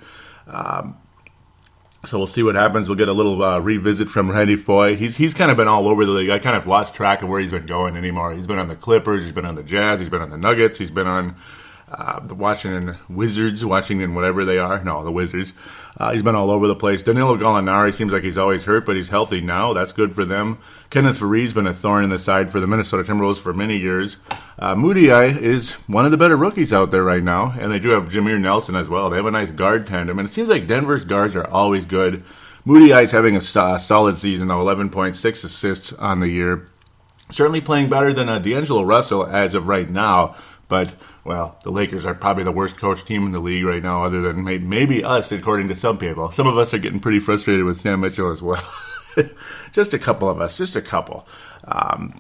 So we'll see what happens. We'll get a little revisit from Randy Foye. He's kind of been all over the league. I kind of lost track of where he's been going anymore. He's been on the Clippers. He's been on the Jazz. He's been on the Nuggets. He's been on the Washington Wizards, Washington whatever they are. No, the Wizards. He's been all over the place. Danilo Gallinari seems like he's always hurt, but he's healthy now. That's good for them. Kenneth Faried's been a thorn in the side for the Minnesota Timberwolves for many years. Moody is one of the better rookies out there right now, and they do have Jameer Nelson as well. They have a nice guard tandem, and it seems like Denver's guards are always good. Moody is having a solid season, though, 11.6 assists on the year. Certainly playing better than D'Angelo Russell as of right now. But, well, the Lakers are probably the worst coached team in the league right now, other than maybe us, according to some people. Some of us are getting pretty frustrated with Sam Mitchell as well. Just a couple of us, just a couple.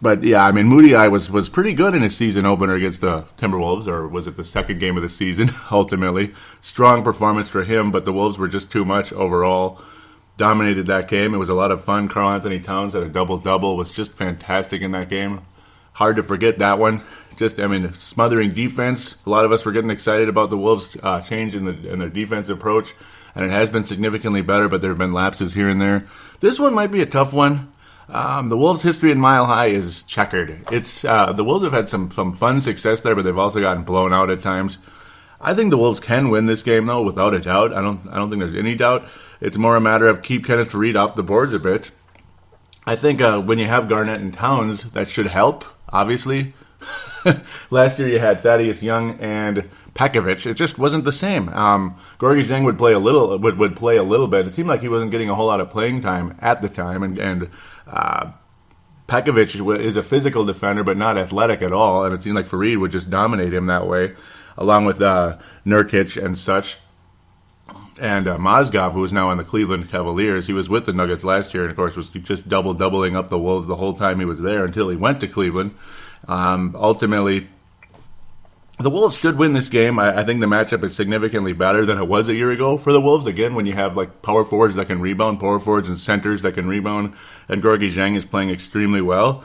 But, yeah, I mean, Moody was pretty good in his season opener against the Timberwolves, or was it the second game of the season, ultimately. Strong performance for him, but the Wolves were just too much overall. Dominated that game. It was a lot of fun. Karl Anthony Towns had a double-double. Was just fantastic in that game. Hard to forget that one. Smothering defense. A lot of us were getting excited about the Wolves' change in their defensive approach, and it has been significantly better, but there have been lapses here and there. This one might be a tough one. The Wolves' history in Mile High is checkered. The Wolves have had some fun success there, but they've also gotten blown out at times. I think the Wolves can win this game, though, without a doubt. I don't think there's any doubt. It's more a matter of keep Kenneth Faried off the boards a bit. I think when you have Garnett and Towns, that should help, obviously. Last year you had Thaddeus Young and Pekovic. It just wasn't the same. Gorgui Dieng would play a little bit. It seemed like he wasn't getting a whole lot of playing time at the time, and Pekovic is a physical defender but not athletic at all, and it seemed like Faried would just dominate him that way, along with Nurkic and such. And Mozgov, who is now on the Cleveland Cavaliers, he was with the Nuggets last year, and of course was just doubling up the Wolves the whole time he was there until he went to Cleveland. Ultimately, the Wolves should win this game. I think the matchup is significantly better than it was a year ago for the Wolves. Again, when you have like power forwards that can rebound, power forwards and centers that can rebound, and Gorgui Dieng is playing extremely well.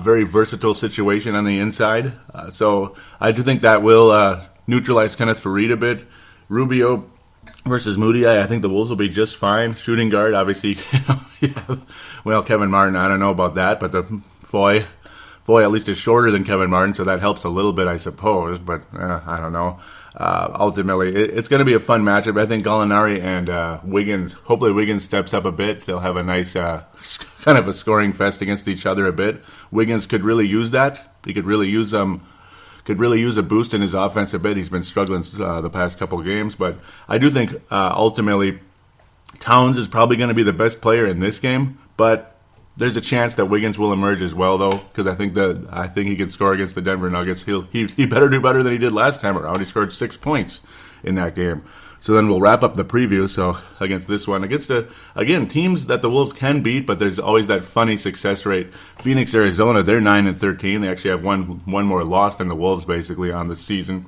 Very versatile situation on the inside. So I do think that will neutralize Kenneth Faried a bit. Rubio versus Moody, I think the Wolves will be just fine. Shooting guard, obviously, well, Kevin Martin, I don't know about that, but the Foye at least is shorter than Kevin Martin, so that helps a little bit, I suppose, but I don't know. Ultimately, it's going to be a fun matchup. I think Gallinari and Wiggins, hopefully Wiggins steps up a bit. They'll have a nice kind of a scoring fest against each other a bit. Wiggins could really use that. He could really use a boost in his offense a bit. He's been struggling the past couple games, but I do think ultimately Towns is probably going to be the best player in this game, but there's a chance that Wiggins will emerge as well, though, because I think he can score against the Denver Nuggets. He better do better than he did last time around. He scored 6 points in that game. So then we'll wrap up the preview. So against this one, against teams that the Wolves can beat, but there's always that funny success rate. Phoenix, Arizona, they're 9-13. They actually have one more loss than the Wolves basically on the season.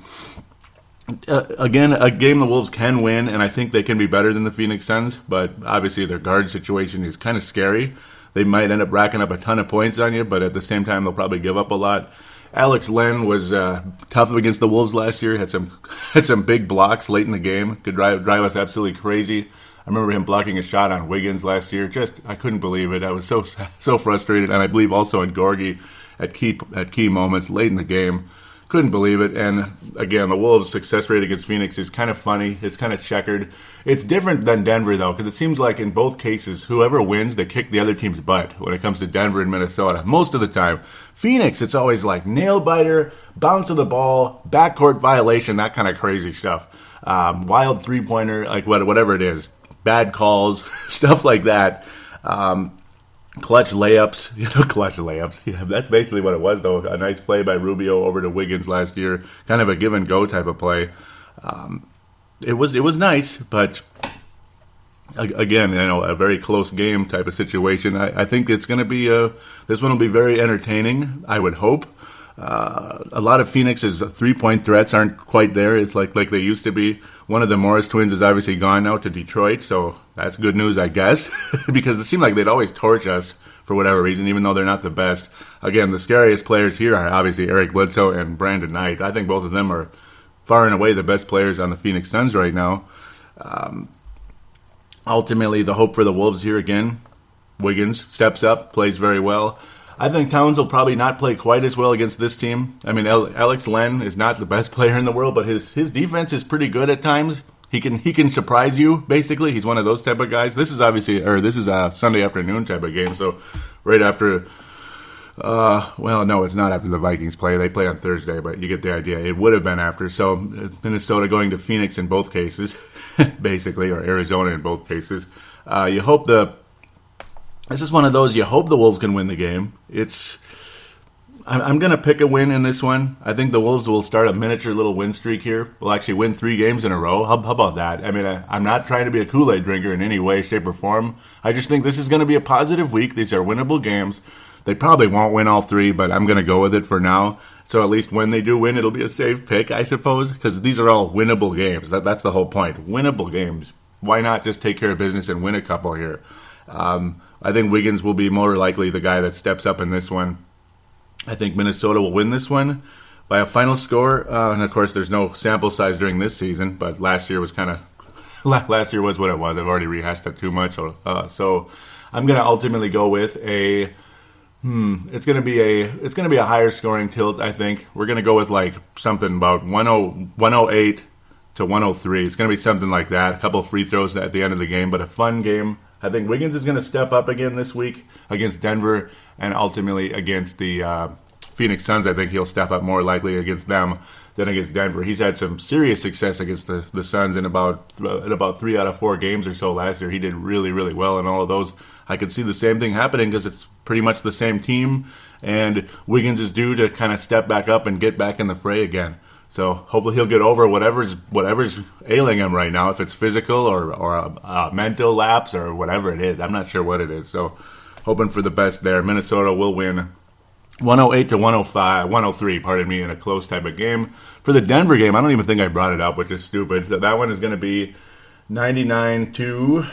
Again, a game the Wolves can win, and I think they can be better than the Phoenix Suns, but obviously their guard situation is kind of scary. They might end up racking up a ton of points on you, but at the same time, they'll probably give up a lot. Alex Len was tough against the Wolves last year, had some big blocks late in the game, could drive us absolutely crazy. I remember him blocking a shot on Wiggins last year. I couldn't believe it. I was so frustrated, and I believe also in Gorgie at key moments late in the game. Couldn't believe it. And again, the Wolves' success rate against Phoenix is kind of funny. It's kind of checkered. It's different than Denver, though, because it seems like in both cases, whoever wins, they kick the other team's butt when it comes to Denver and Minnesota. Most of the time. Phoenix, it's always like nail-biter, bounce of the ball, backcourt violation, that kind of crazy stuff. Wild three-pointer, like whatever it is. Bad calls, stuff like that. Clutch layups. Yeah, that's basically what it was, though. A nice play by Rubio over to Wiggins last year. Kind of a give and go type of play. It was nice, but again, a very close game type of situation. I think it's going to be this one will be very entertaining. I would hope. A lot of Phoenix's 3-point threats aren't quite there. It's like they used to be. One of the Morris twins is obviously gone now to Detroit, so that's good news, I guess, because it seemed like they'd always torch us for whatever reason, even though they're not the best. Again, the scariest players here are obviously Eric Bledsoe and Brandon Knight. I think both of them are far and away the best players on the Phoenix Suns right now. Ultimately, the hope for the Wolves here again, Wiggins steps up, plays very well. I think Towns will probably not play quite as well against this team. I mean, Alex Len is not the best player in the world, but his defense is pretty good at times. He can surprise you, basically. He's one of those type of guys. This is a Sunday afternoon type of game, so right after, no, it's not after the Vikings play. They play on Thursday, but you get the idea. It would have been after. So Minnesota going to Phoenix in both cases, basically, or Arizona in both cases. This is one of those, you hope the Wolves can win the game. I'm going to pick a win in this one. I think the Wolves will start a miniature little win streak here. We'll actually win 3 games in a row. How about that? I mean, I'm not trying to be a Kool-Aid drinker in any way, shape, or form. I just think this is going to be a positive week. These are winnable games. They probably won't win all 3, but I'm going to go with it for now. So at least when they do win, it'll be a safe pick, I suppose, because these are all winnable games. That's the whole point. Winnable games. Why not just take care of business and win a couple here? I think Wiggins will be more likely the guy that steps up in this one. I think Minnesota will win this one by a final score. And, of course, there's no sample size during this season, but last year was what it was. I've already rehashed that too much. So I'm going to ultimately go with it's going to be a higher scoring tilt, I think. We're going to go with like something about 108 to 103. It's going to be something like that. A couple of free throws at the end of the game, but a fun game. I think Wiggins is going to step up again this week against Denver and ultimately against the Phoenix Suns. I think he'll step up more likely against them than against Denver. He's had some serious success against the Suns in about 3 out of 4 games or so last year. He did really, really well in all of those. I could see the same thing happening because it's pretty much the same team, and Wiggins is due to kind of step back up and get back in the fray again. So hopefully he'll get over whatever's ailing him right now, if it's physical or a mental lapse or whatever it is. I'm not sure what it is. So hoping for the best there. Minnesota will win 108 to 103, in a close type of game. For the Denver game, I don't even think I brought it up, which is stupid. So that one is going to be 99 to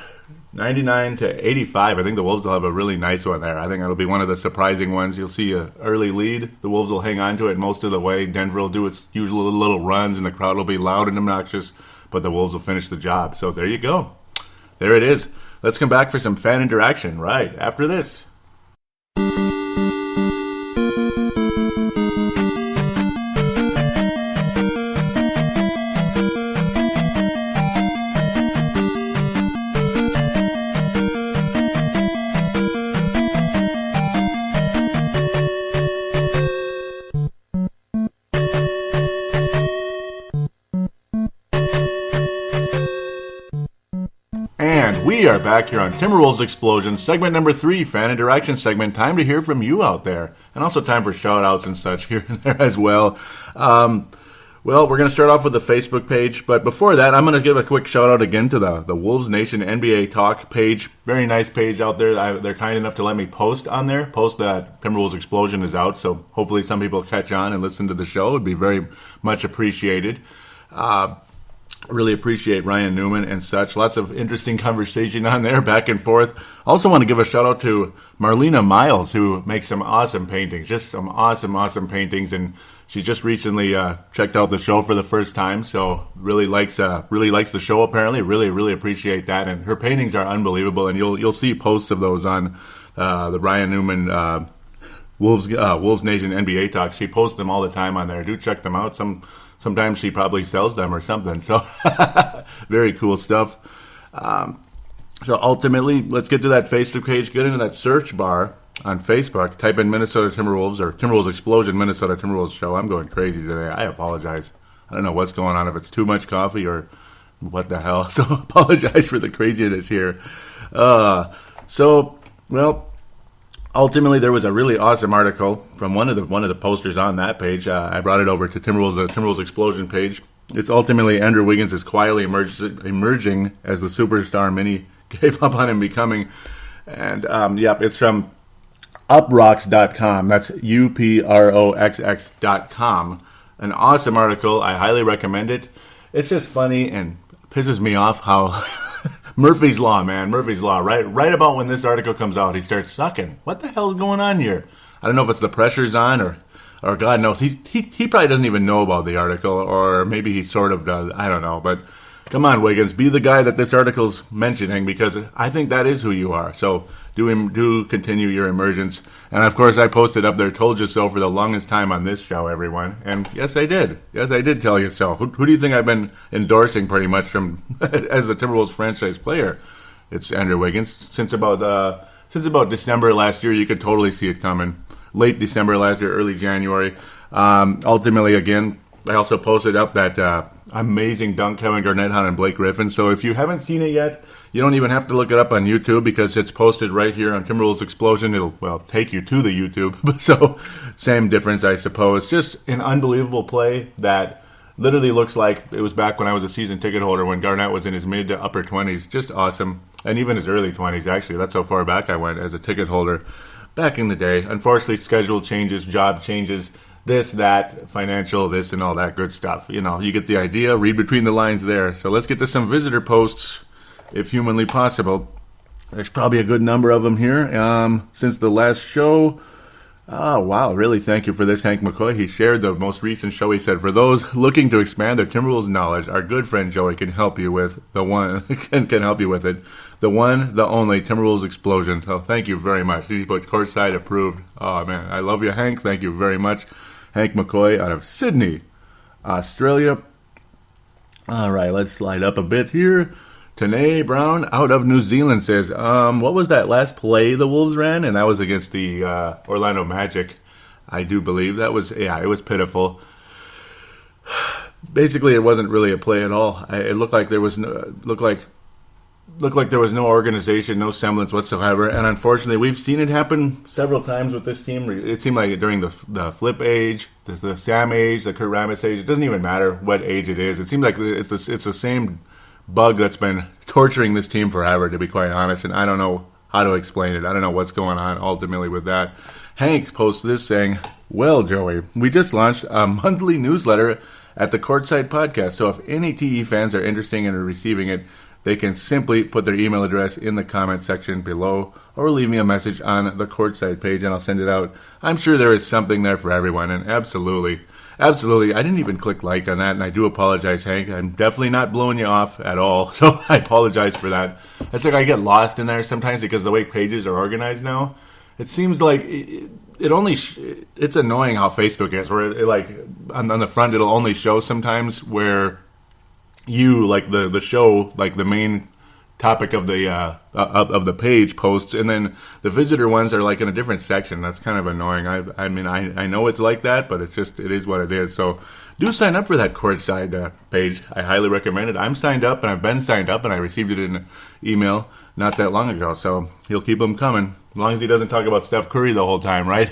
85. I think the Wolves will have a really nice one there. I think it'll be one of the surprising ones. You'll see an early lead. The Wolves will hang on to it most of the way. Denver will do its usual little runs, and the crowd will be loud and obnoxious, but the Wolves will finish the job. So there you go. There it is. Let's come back for some fan interaction right after this. We are back here on Timberwolves Explosion, segment number 3, fan interaction segment. Time to hear from you out there, and also time for shout-outs and such here and there as well. Well, we're going to start off with the Facebook page, but before that, I'm going to give a quick shout-out again to the Wolves Nation NBA Talk page. Very nice page out there. They're kind enough to let me post on there. Post that Timberwolves Explosion is out, so hopefully some people catch on and listen to the show. It would be very much appreciated. Really appreciate Ryan Newman and such. Lots of interesting conversation on there, back and forth. Also want to give a shout out to Marlena Miles, who makes some awesome paintings, just some awesome paintings. And she just recently checked out the show for the first time, so really likes the show. Apparently, really appreciate that. And her paintings are unbelievable, and you'll see posts of those on the Ryan Newman Wolves Nation NBA Talk. She posts them all the time on there. Do check them out. Sometimes she probably sells them or something. So very cool stuff. So ultimately, let's get to that Facebook page. Get into that search bar on Facebook. Type in Minnesota Timberwolves or Timberwolves Explosion Minnesota Timberwolves Show. I'm going crazy today. I apologize. I don't know what's going on, if it's too much coffee or what the hell. So apologize for the craziness here. Ultimately, there was a really awesome article from one of the posters on that page. I brought it over to the Timberwolves Explosion page. It's ultimately Andrew Wiggins is quietly emerging as the superstar many gave up on him becoming. And, it's from uproxx.com. That's uproxx.com. An awesome article. I highly recommend it. It's just funny and pisses me off how... Murphy's Law, man. Murphy's Law. Right about when this article comes out, he starts sucking. What the hell is going on here? I don't know if it's the pressure's on or God knows. He probably doesn't even know about the article, or maybe he sort of does. I don't know. But come on, Wiggins. Be the guy that this article's mentioning, because I think that is who you are. So do continue your emergence. And, of course, I posted up there, told you so, for the longest time on this show, everyone. And, yes, I did. Yes, I did tell you so. Who do you think I've been endorsing pretty much from as the Timberwolves franchise player? It's Andrew Wiggins. Since about December last year, you could totally see it coming. Late December last year, early January. Ultimately, again, I also posted up that amazing dunk Kevin Garnett on Blake Griffin. So if you haven't seen it yet, you don't even have to look it up on YouTube, because it's posted right here on Timberwolves Explosion. It'll take you to the YouTube. So same difference, I suppose. Just an unbelievable play that literally looks like it was back when I was a season ticket holder, when Garnett was in his mid to upper 20s. Just awesome. And even his early 20s, actually. That's how far back I went as a ticket holder back in the day. Unfortunately, schedule changes, job changes, this, that, financial, this, and all that good stuff. You know, you get the idea. Read between the lines there. So let's get to some visitor posts, if humanly possible. There's probably a good number of them here since the last show. Oh, wow. Really, thank you for this, Hank McCoy. He shared the most recent show. He said, for those looking to expand their Timberwolves knowledge, our good friend Joey can help you with the one, can help you with it. The one, the only Timberwolves Explosion. So thank you very much. He put courtside approved. Oh, man. I love you, Hank. Thank you very much. Hank McCoy out of Sydney, Australia. All right, let's slide up a bit here. Tanae Brown out of New Zealand says, what was that last play the Wolves ran? And that was against the Orlando Magic, I do believe. That was, it was pitiful. Basically, it wasn't really a play at all. It looked like there was no, looked like there was no organization, no semblance whatsoever. And unfortunately, we've seen it happen several times with this team. It seemed like during the Flip age, the Sam age, the Kurt Rambis age. It doesn't even matter what age it is. It seems like it's the same bug that's been torturing this team forever, to be quite honest. And I don't know how to explain it. I don't know what's going on ultimately with that. Hank posts this saying, well, Joey, we just launched a monthly newsletter at the Courtside Podcast. So if any TE fans are interested in receiving it, they can simply put their email address in the comment section below, or leave me a message on the Courtside page and I'll send it out. I'm sure there is something there for everyone, and absolutely, I didn't even click like on that, and I do apologize, Hank. I'm definitely not blowing you off at all, so I apologize for that. It's like I get lost in there sometimes because the way pages are organized now. It seems like it's annoying how Facebook is, where it like on the front it'll only show sometimes where you, like the show, like the main topic of the page posts, and then the visitor ones are like in a different section. That's kind of annoying. I mean, I know it's like that, but it is what it is. So do sign up for that Courtside page. I highly recommend it. I'm signed up, and I've been signed up, and I received it in an email not that long ago. So he'll keep them coming, as long as he doesn't talk about Steph Curry the whole time, right?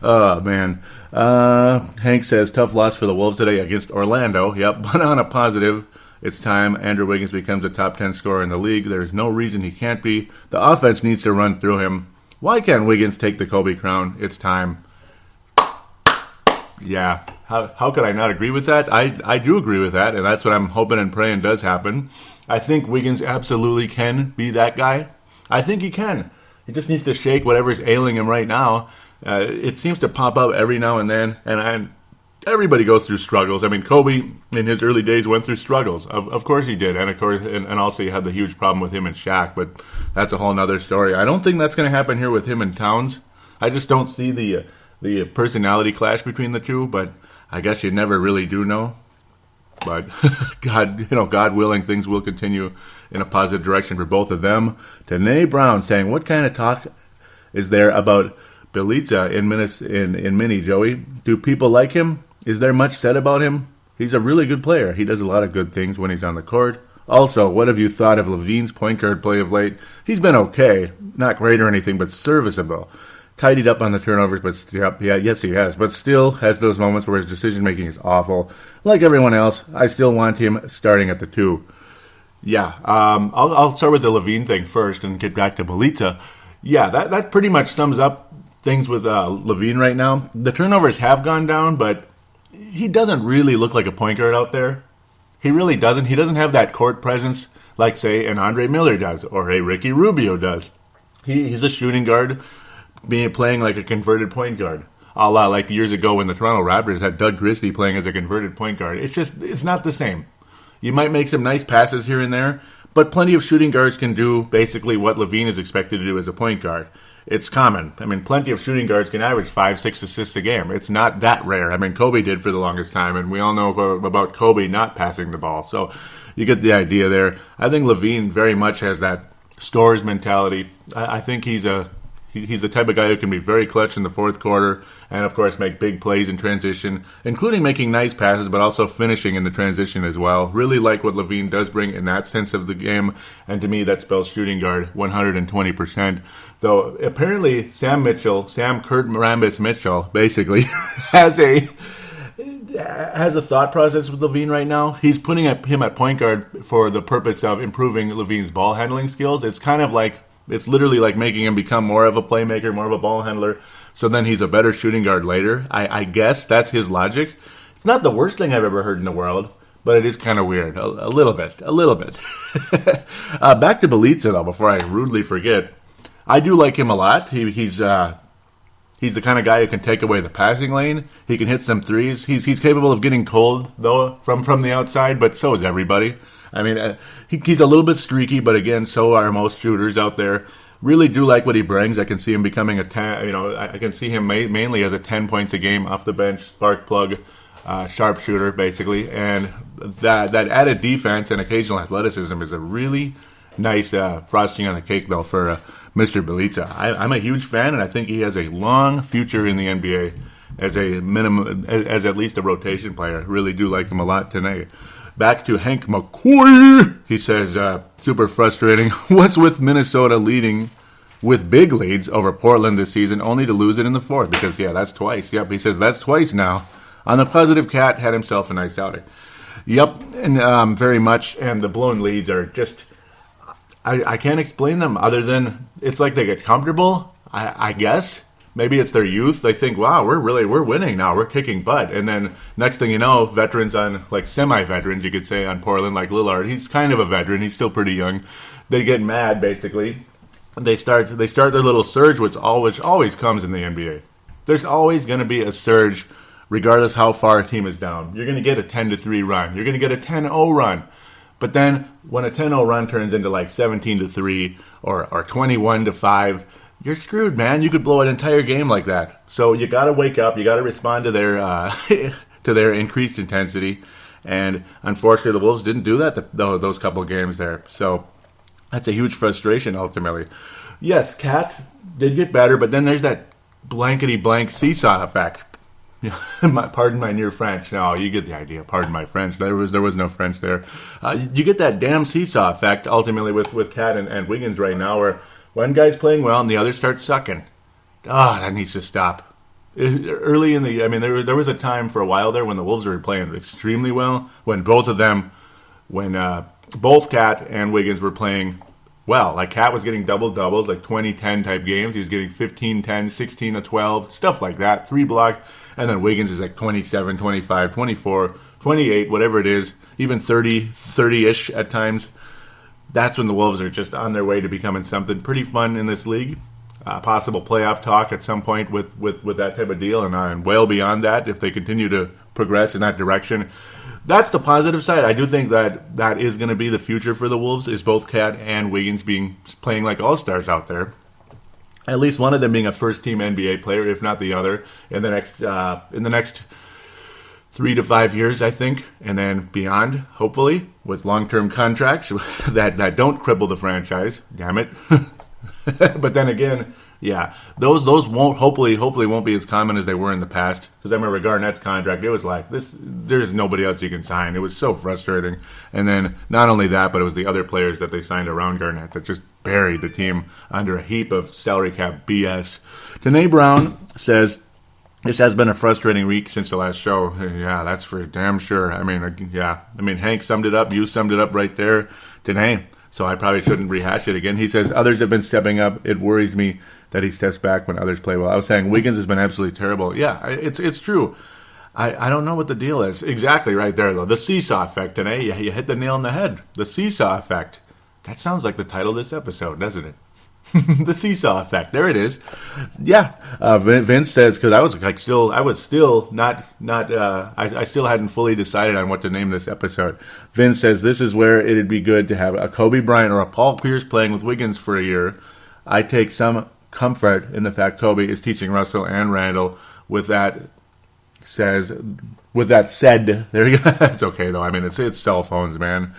Oh, man. Hank says, tough loss for the Wolves today against Orlando. Yep, but on a positive, it's time Andrew Wiggins becomes a top 10 scorer in the league. There's no reason he can't be. The offense needs to run through him. Why can't Wiggins take the Kobe crown? It's time. Yeah. How could I not agree with that? I do agree with that, and that's what I'm hoping and praying does happen. I think Wiggins absolutely can be that guy. I think he can. He just needs to shake whatever's ailing him right now. It seems to pop up every now and then, and everybody goes through struggles. I mean, Kobe in his early days went through struggles. Of course he did, and of course, and also you had the huge problem with him and Shaq. But that's a whole other story. I don't think that's going to happen here with him and Towns. I just don't see the personality clash between the two. But I guess you never really do know. But God willing, things will continue in a positive direction for both of them. Tanae Brown saying, "What kind of talk is there about Bielitsa in Mini, Joey? Do people like him? Is there much said about him? He's a really good player. He does a lot of good things when he's on the court. Also, what have you thought of Levine's point guard play of late? He's been okay, not great or anything, but serviceable. Tidied up on the turnovers, but yes, he has. But still has those moments where his decision making is awful. Like everyone else, I still want him starting at the 2. Yeah, I'll start with the Levine thing first and get back to Bielitsa. Yeah, that pretty much sums up things with Levine right now. The turnovers have gone down, but he doesn't really look like a point guard out there. He really doesn't. He doesn't have that court presence like, say, an Andre Miller does or a Ricky Rubio does. He's a shooting guard playing like a converted point guard. A la like years ago when the Toronto Raptors had Doug Christie playing as a converted point guard. It's not the same. You might make some nice passes here and there, but plenty of shooting guards can do basically what Levine is expected to do as a point guard. It's common. I mean, plenty of shooting guards can average 5-6 assists a game. It's not that rare. I mean, Kobe did for the longest time, and we all know about Kobe not passing the ball. So you get the idea there. I think Levine very much has that stores mentality. I think he's the type of guy who can be very clutch in the fourth quarter and, of course, make big plays in transition, including making nice passes, but also finishing in the transition as well. Really like what Levine does bring in that sense of the game, and to me that spells shooting guard 120%. Though apparently Sam Kurt Marambus Mitchell, basically, has a thought process with Levine right now. He's putting him at point guard for the purpose of improving Levine's ball handling skills. It's literally like making him become more of a playmaker, more of a ball handler, so then he's a better shooting guard later. I guess that's his logic. It's not the worst thing I've ever heard in the world, but it is kind of weird. A little bit. Back to Bielitsa, though, before I rudely forget. I do like him a lot. He's the kind of guy who can take away the passing lane. He can hit some threes. He's capable of getting cold, though, from the outside, but so is everybody. I mean, he's a little bit streaky, but again, so are most shooters out there. Really do like what he brings. I can see him becoming I can see him mainly as a 10 points a game off the bench, spark plug, sharpshooter, basically. And that added defense and occasional athleticism is a really nice frosting on the cake, though, for Mr. Bielitsa. I'm a huge fan, and I think he has a long future in the NBA as a minimum, as at least a rotation player. Really do like him a lot today. Back to Hank McCoy. He says, super frustrating. What's with Minnesota leading with big leads over Portland this season, only to lose it in the fourth? Because, that's twice. Yep, he says that's twice now. On the positive, Cat had himself a nice outing. Yep, and very much. And the blown leads are just, I can't explain them other than it's like they get comfortable, I guess. Maybe it's their youth. They think, wow, we're winning now. We're kicking butt. And then next thing you know, veterans like semi-veterans, you could say, on Portland, like Lillard. He's kind of a veteran. He's still pretty young. They get mad, basically. They start their little surge, which always comes in the NBA. There's always going to be a surge, regardless how far a team is down. You're going to get a 10-3 run. You're going to get a 10-0 run. But then when a 10-0 run turns into like 17-3 or 21-5, you're screwed, man. You could blow an entire game like that. So you got to wake up. You got to respond to their to their increased intensity. And unfortunately, the Wolves didn't do that those couple of games there. So that's a huge frustration ultimately. Yes, Cat did get better, but then there's that blankety-blank SeeSaw Effect. Pardon my near French. No, you get the idea. Pardon my French. There was no French there. You get that damn SeeSaw Effect ultimately with Cat and Wiggins right now, where one guy's playing well and the other starts sucking. That needs to stop. Early in there was a time for a while there when the Wolves were playing extremely well, when both Cat and Wiggins were playing well. Like Cat was getting doubles, like 20-10 type games. He was getting 15-10, 16-12, stuff like that, 3 block. And then Wiggins is like 27, 25, 24, 28, whatever it is, even 30-ish at times. That's when the Wolves are just on their way to becoming something pretty fun in this league. Possible playoff talk at some point with that type of deal, and well beyond that if they continue to progress in that direction. That's the positive side. I do think that is going to be the future for the Wolves, is both Cat and Wiggins playing like all-stars out there. At least one of them being a first-team NBA player, if not the other, in the next 3 to 5 years, I think, and then beyond, hopefully, with long-term contracts that don't cripple the franchise. Damn it. But then again, yeah, those won't hopefully won't be as common as they were in the past. Because I remember Garnett's contract, it was like this. There's nobody else you can sign. It was so frustrating. And then not only that, but it was the other players that they signed around Garnett that just buried the team under a heap of salary cap BS. Tanae Brown says, this has been a frustrating week since the last show. Yeah, that's for damn sure. I mean, Hank summed it up. You summed it up right there, Tanae. So I probably shouldn't rehash it again. He says, others have been stepping up. It worries me that he steps back when others play well. I was saying Wiggins has been absolutely terrible. Yeah, it's true. I don't know what the deal is. Exactly right there, though. The SeeSaw Effect, Tanae. You hit the nail on the head. The SeeSaw Effect. That sounds like the title of this episode, doesn't it? The SeeSaw Effect. There it is. Yeah. Vince says, because I still hadn't fully decided on what to name this episode. Vince says, this is where it'd be good to have a Kobe Bryant or a Paul Pierce playing with Wiggins for a year. I take some comfort in the fact Kobe is teaching Russell and Randall. With that said, there you go. It's okay, though. I mean, it's cell phones, man.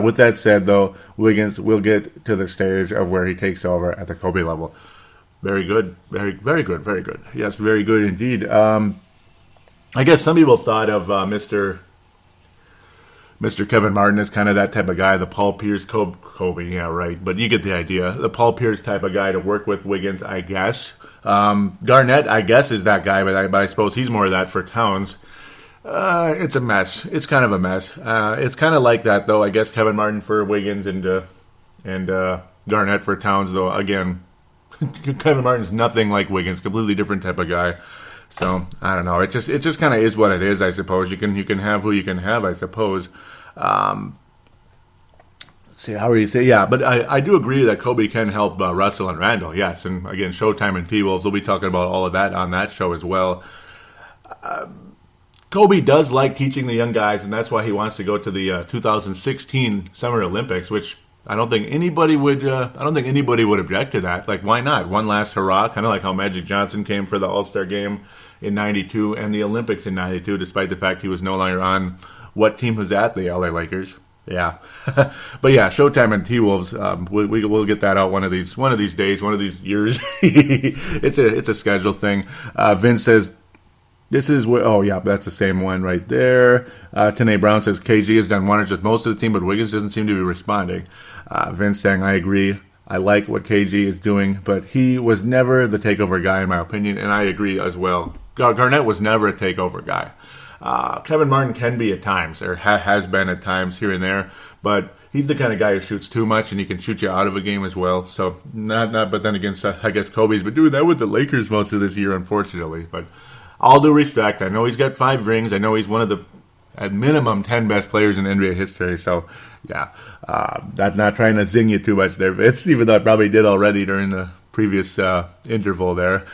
With that said, though, Wiggins will get to the stage of where he takes over at the Kobe level. Very good. Very, very good. Very good. Yes, very good indeed. I guess some people thought of Mr. Kevin Martin as kind of that type of guy, the Paul Pierce, Kobe, yeah, right. But you get the idea. The Paul Pierce type of guy to work with Wiggins, I guess. Garnett, I guess, is that guy, but I suppose he's more of that for Towns. It's a mess. It's kind of a mess. It's kind of like that, though. I guess Kevin Martin for Wiggins and Garnett for Towns, though. Again, Kevin Martin's nothing like Wiggins. Completely different type of guy. So I don't know. It just kind of is what it is. I suppose you can have who you can have. I suppose. See, how do you say? Yeah, but I do agree that Kobe can help Russell and Randall. Yes, and again, Showtime and T-Wolves. We'll be talking about all of that on that show as well. Kobe does like teaching the young guys, and that's why he wants to go to the 2016 Summer Olympics, which I don't think anybody would object to that. Like, why not? One last hurrah, kind of like how Magic Johnson came for the All-Star game in '92 and the Olympics in '92, despite the fact he was no longer on what team was that? The LA Lakers. Yeah, but yeah, Showtime and T-Wolves. We'll get that out one of these days, one of these years. It's a schedule thing. Vince says, this is where, oh yeah, that's the same one right there. Tanae Brown says, KG has done wonders with most of the team, but Wiggins doesn't seem to be responding. Vince saying, I agree. I like what KG is doing, but he was never the takeover guy, in my opinion, and I agree as well. Garnett was never a takeover guy. Kevin Martin can be at times, or has been at times here and there, but he's the kind of guy who shoots too much, and he can shoot you out of a game as well. So, but then again, I guess Kobe's been doing that with the Lakers most of this year, unfortunately, but all due respect, I know he's got 5 rings. I know he's one of the, at minimum, 10 best players in NBA history. So, yeah, not trying to zing you too much there, Vince, even though I probably did already during the previous interval there.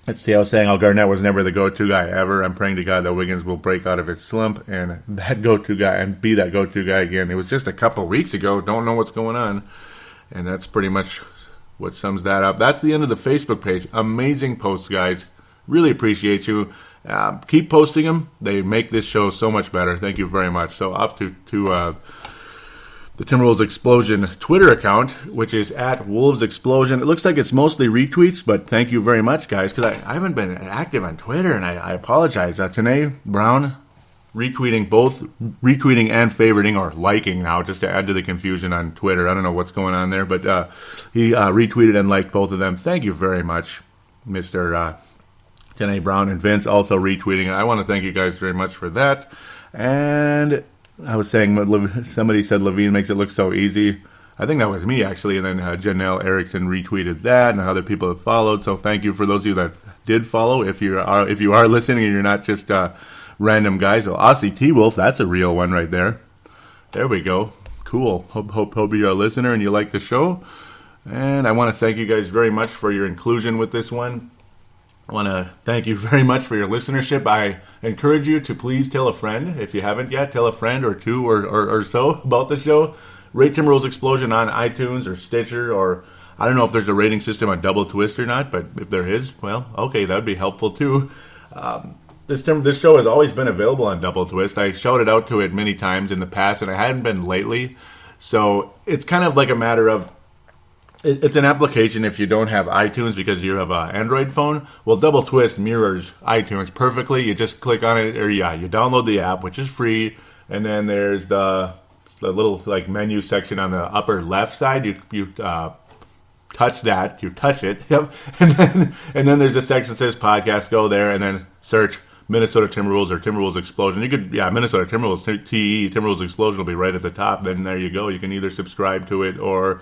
Let's see, I was saying how Garnett was never the go-to guy ever. I'm praying to God that Wiggins will break out of his slump and that go-to guy and be that go-to guy again. It was just a couple weeks ago. Don't know what's going on. And that's pretty much what sums that up. That's the end of the Facebook page. Amazing posts, guys. Really appreciate you. Keep posting them. They make this show so much better. Thank you very much. So off to the Timberwolves Explosion Twitter account, which is at Wolves Explosion. It looks like it's mostly retweets, but thank you very much, guys, because I haven't been active on Twitter, and I apologize. Tanae Brown both retweeting and favoriting, or liking now, just to add to the confusion on Twitter. I don't know what's going on there, but he retweeted and liked both of them. Thank you very much, Mr. Tanae Brown, and Vince also retweeting. And I want to thank you guys very much for that. And I was saying, somebody said Levine makes it look so easy. I think that was me, actually, and then Janelle Erickson retweeted that, and other people have followed, so thank you for those of you that did follow. If you are listening and you're not just random guys, well, Aussie T-Wolf, that's a real one right there. There we go. Cool. Hope you're a listener and you like the show. And I want to thank you guys very much for your inclusion with this one. I want to thank you very much for your listenership. I encourage you to please tell a friend. If you haven't yet, tell a friend or two or so about the show. Rate Timberwolves Explosion on iTunes or Stitcher, or I don't know if there's a rating system on Double Twist or not, but if there is, well, okay, that would be helpful too. This show has always been available on Double Twist. I shouted out to it many times in the past, and I hadn't been lately. So it's kind of like a matter of, it's an application if you don't have iTunes because you have an Android phone. Well, Double Twist mirrors iTunes perfectly. You just click on it, or you download the app, which is free, and then there's the little like menu section on the upper left side. You touch that, you touch it, yep, and then there's a section that says podcast. Go there and then search Minnesota Timberwolves or Timberwolves Explosion. You could, Minnesota Timberwolves, TE, Timberwolves Explosion will be right at the top. Then there you go. You can either subscribe to it or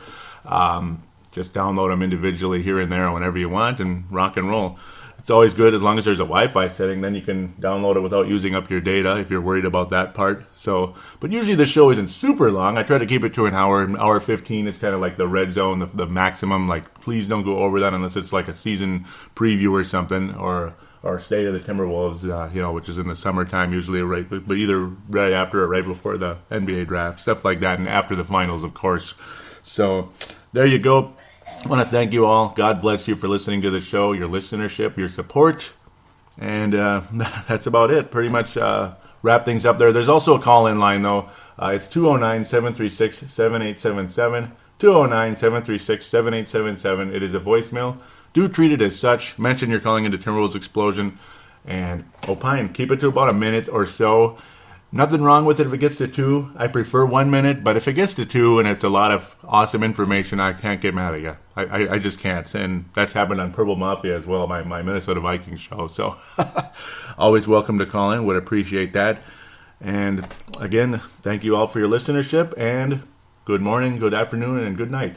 just download them individually here and there whenever you want and rock and roll. It's always good as long as there's a Wi-Fi setting. Then you can download it without using up your data if you're worried about that part. So, but usually the show isn't super long. I try to keep it to an hour 15 is kind of like the red zone, the maximum. Like, please don't go over that unless it's like a season preview or something, or State of the Timberwolves, which is in the summertime usually, right? But either right after or right before the NBA draft, stuff like that, and after the finals, of course. So there you go. I want to thank you all. God bless you for listening to the show, your listenership, your support. And that's about it. Pretty much wrap things up there. There's also a call-in line, though. It's 209-736-7877. 209-736-7877. It is a voicemail. Do treat it as such. Mention you're calling into Timberwolves Explosion. And opine. Keep it to about a minute or so. Nothing wrong with it if it gets to 2. I prefer 1 minute, but if it gets to 2 and it's a lot of awesome information, I can't get mad at you. I just can't. And that's happened on Purple Mafia as well, my Minnesota Vikings show. So always welcome to call in. Would appreciate that. And again, thank you all for your listenership, and good morning, good afternoon, and good night.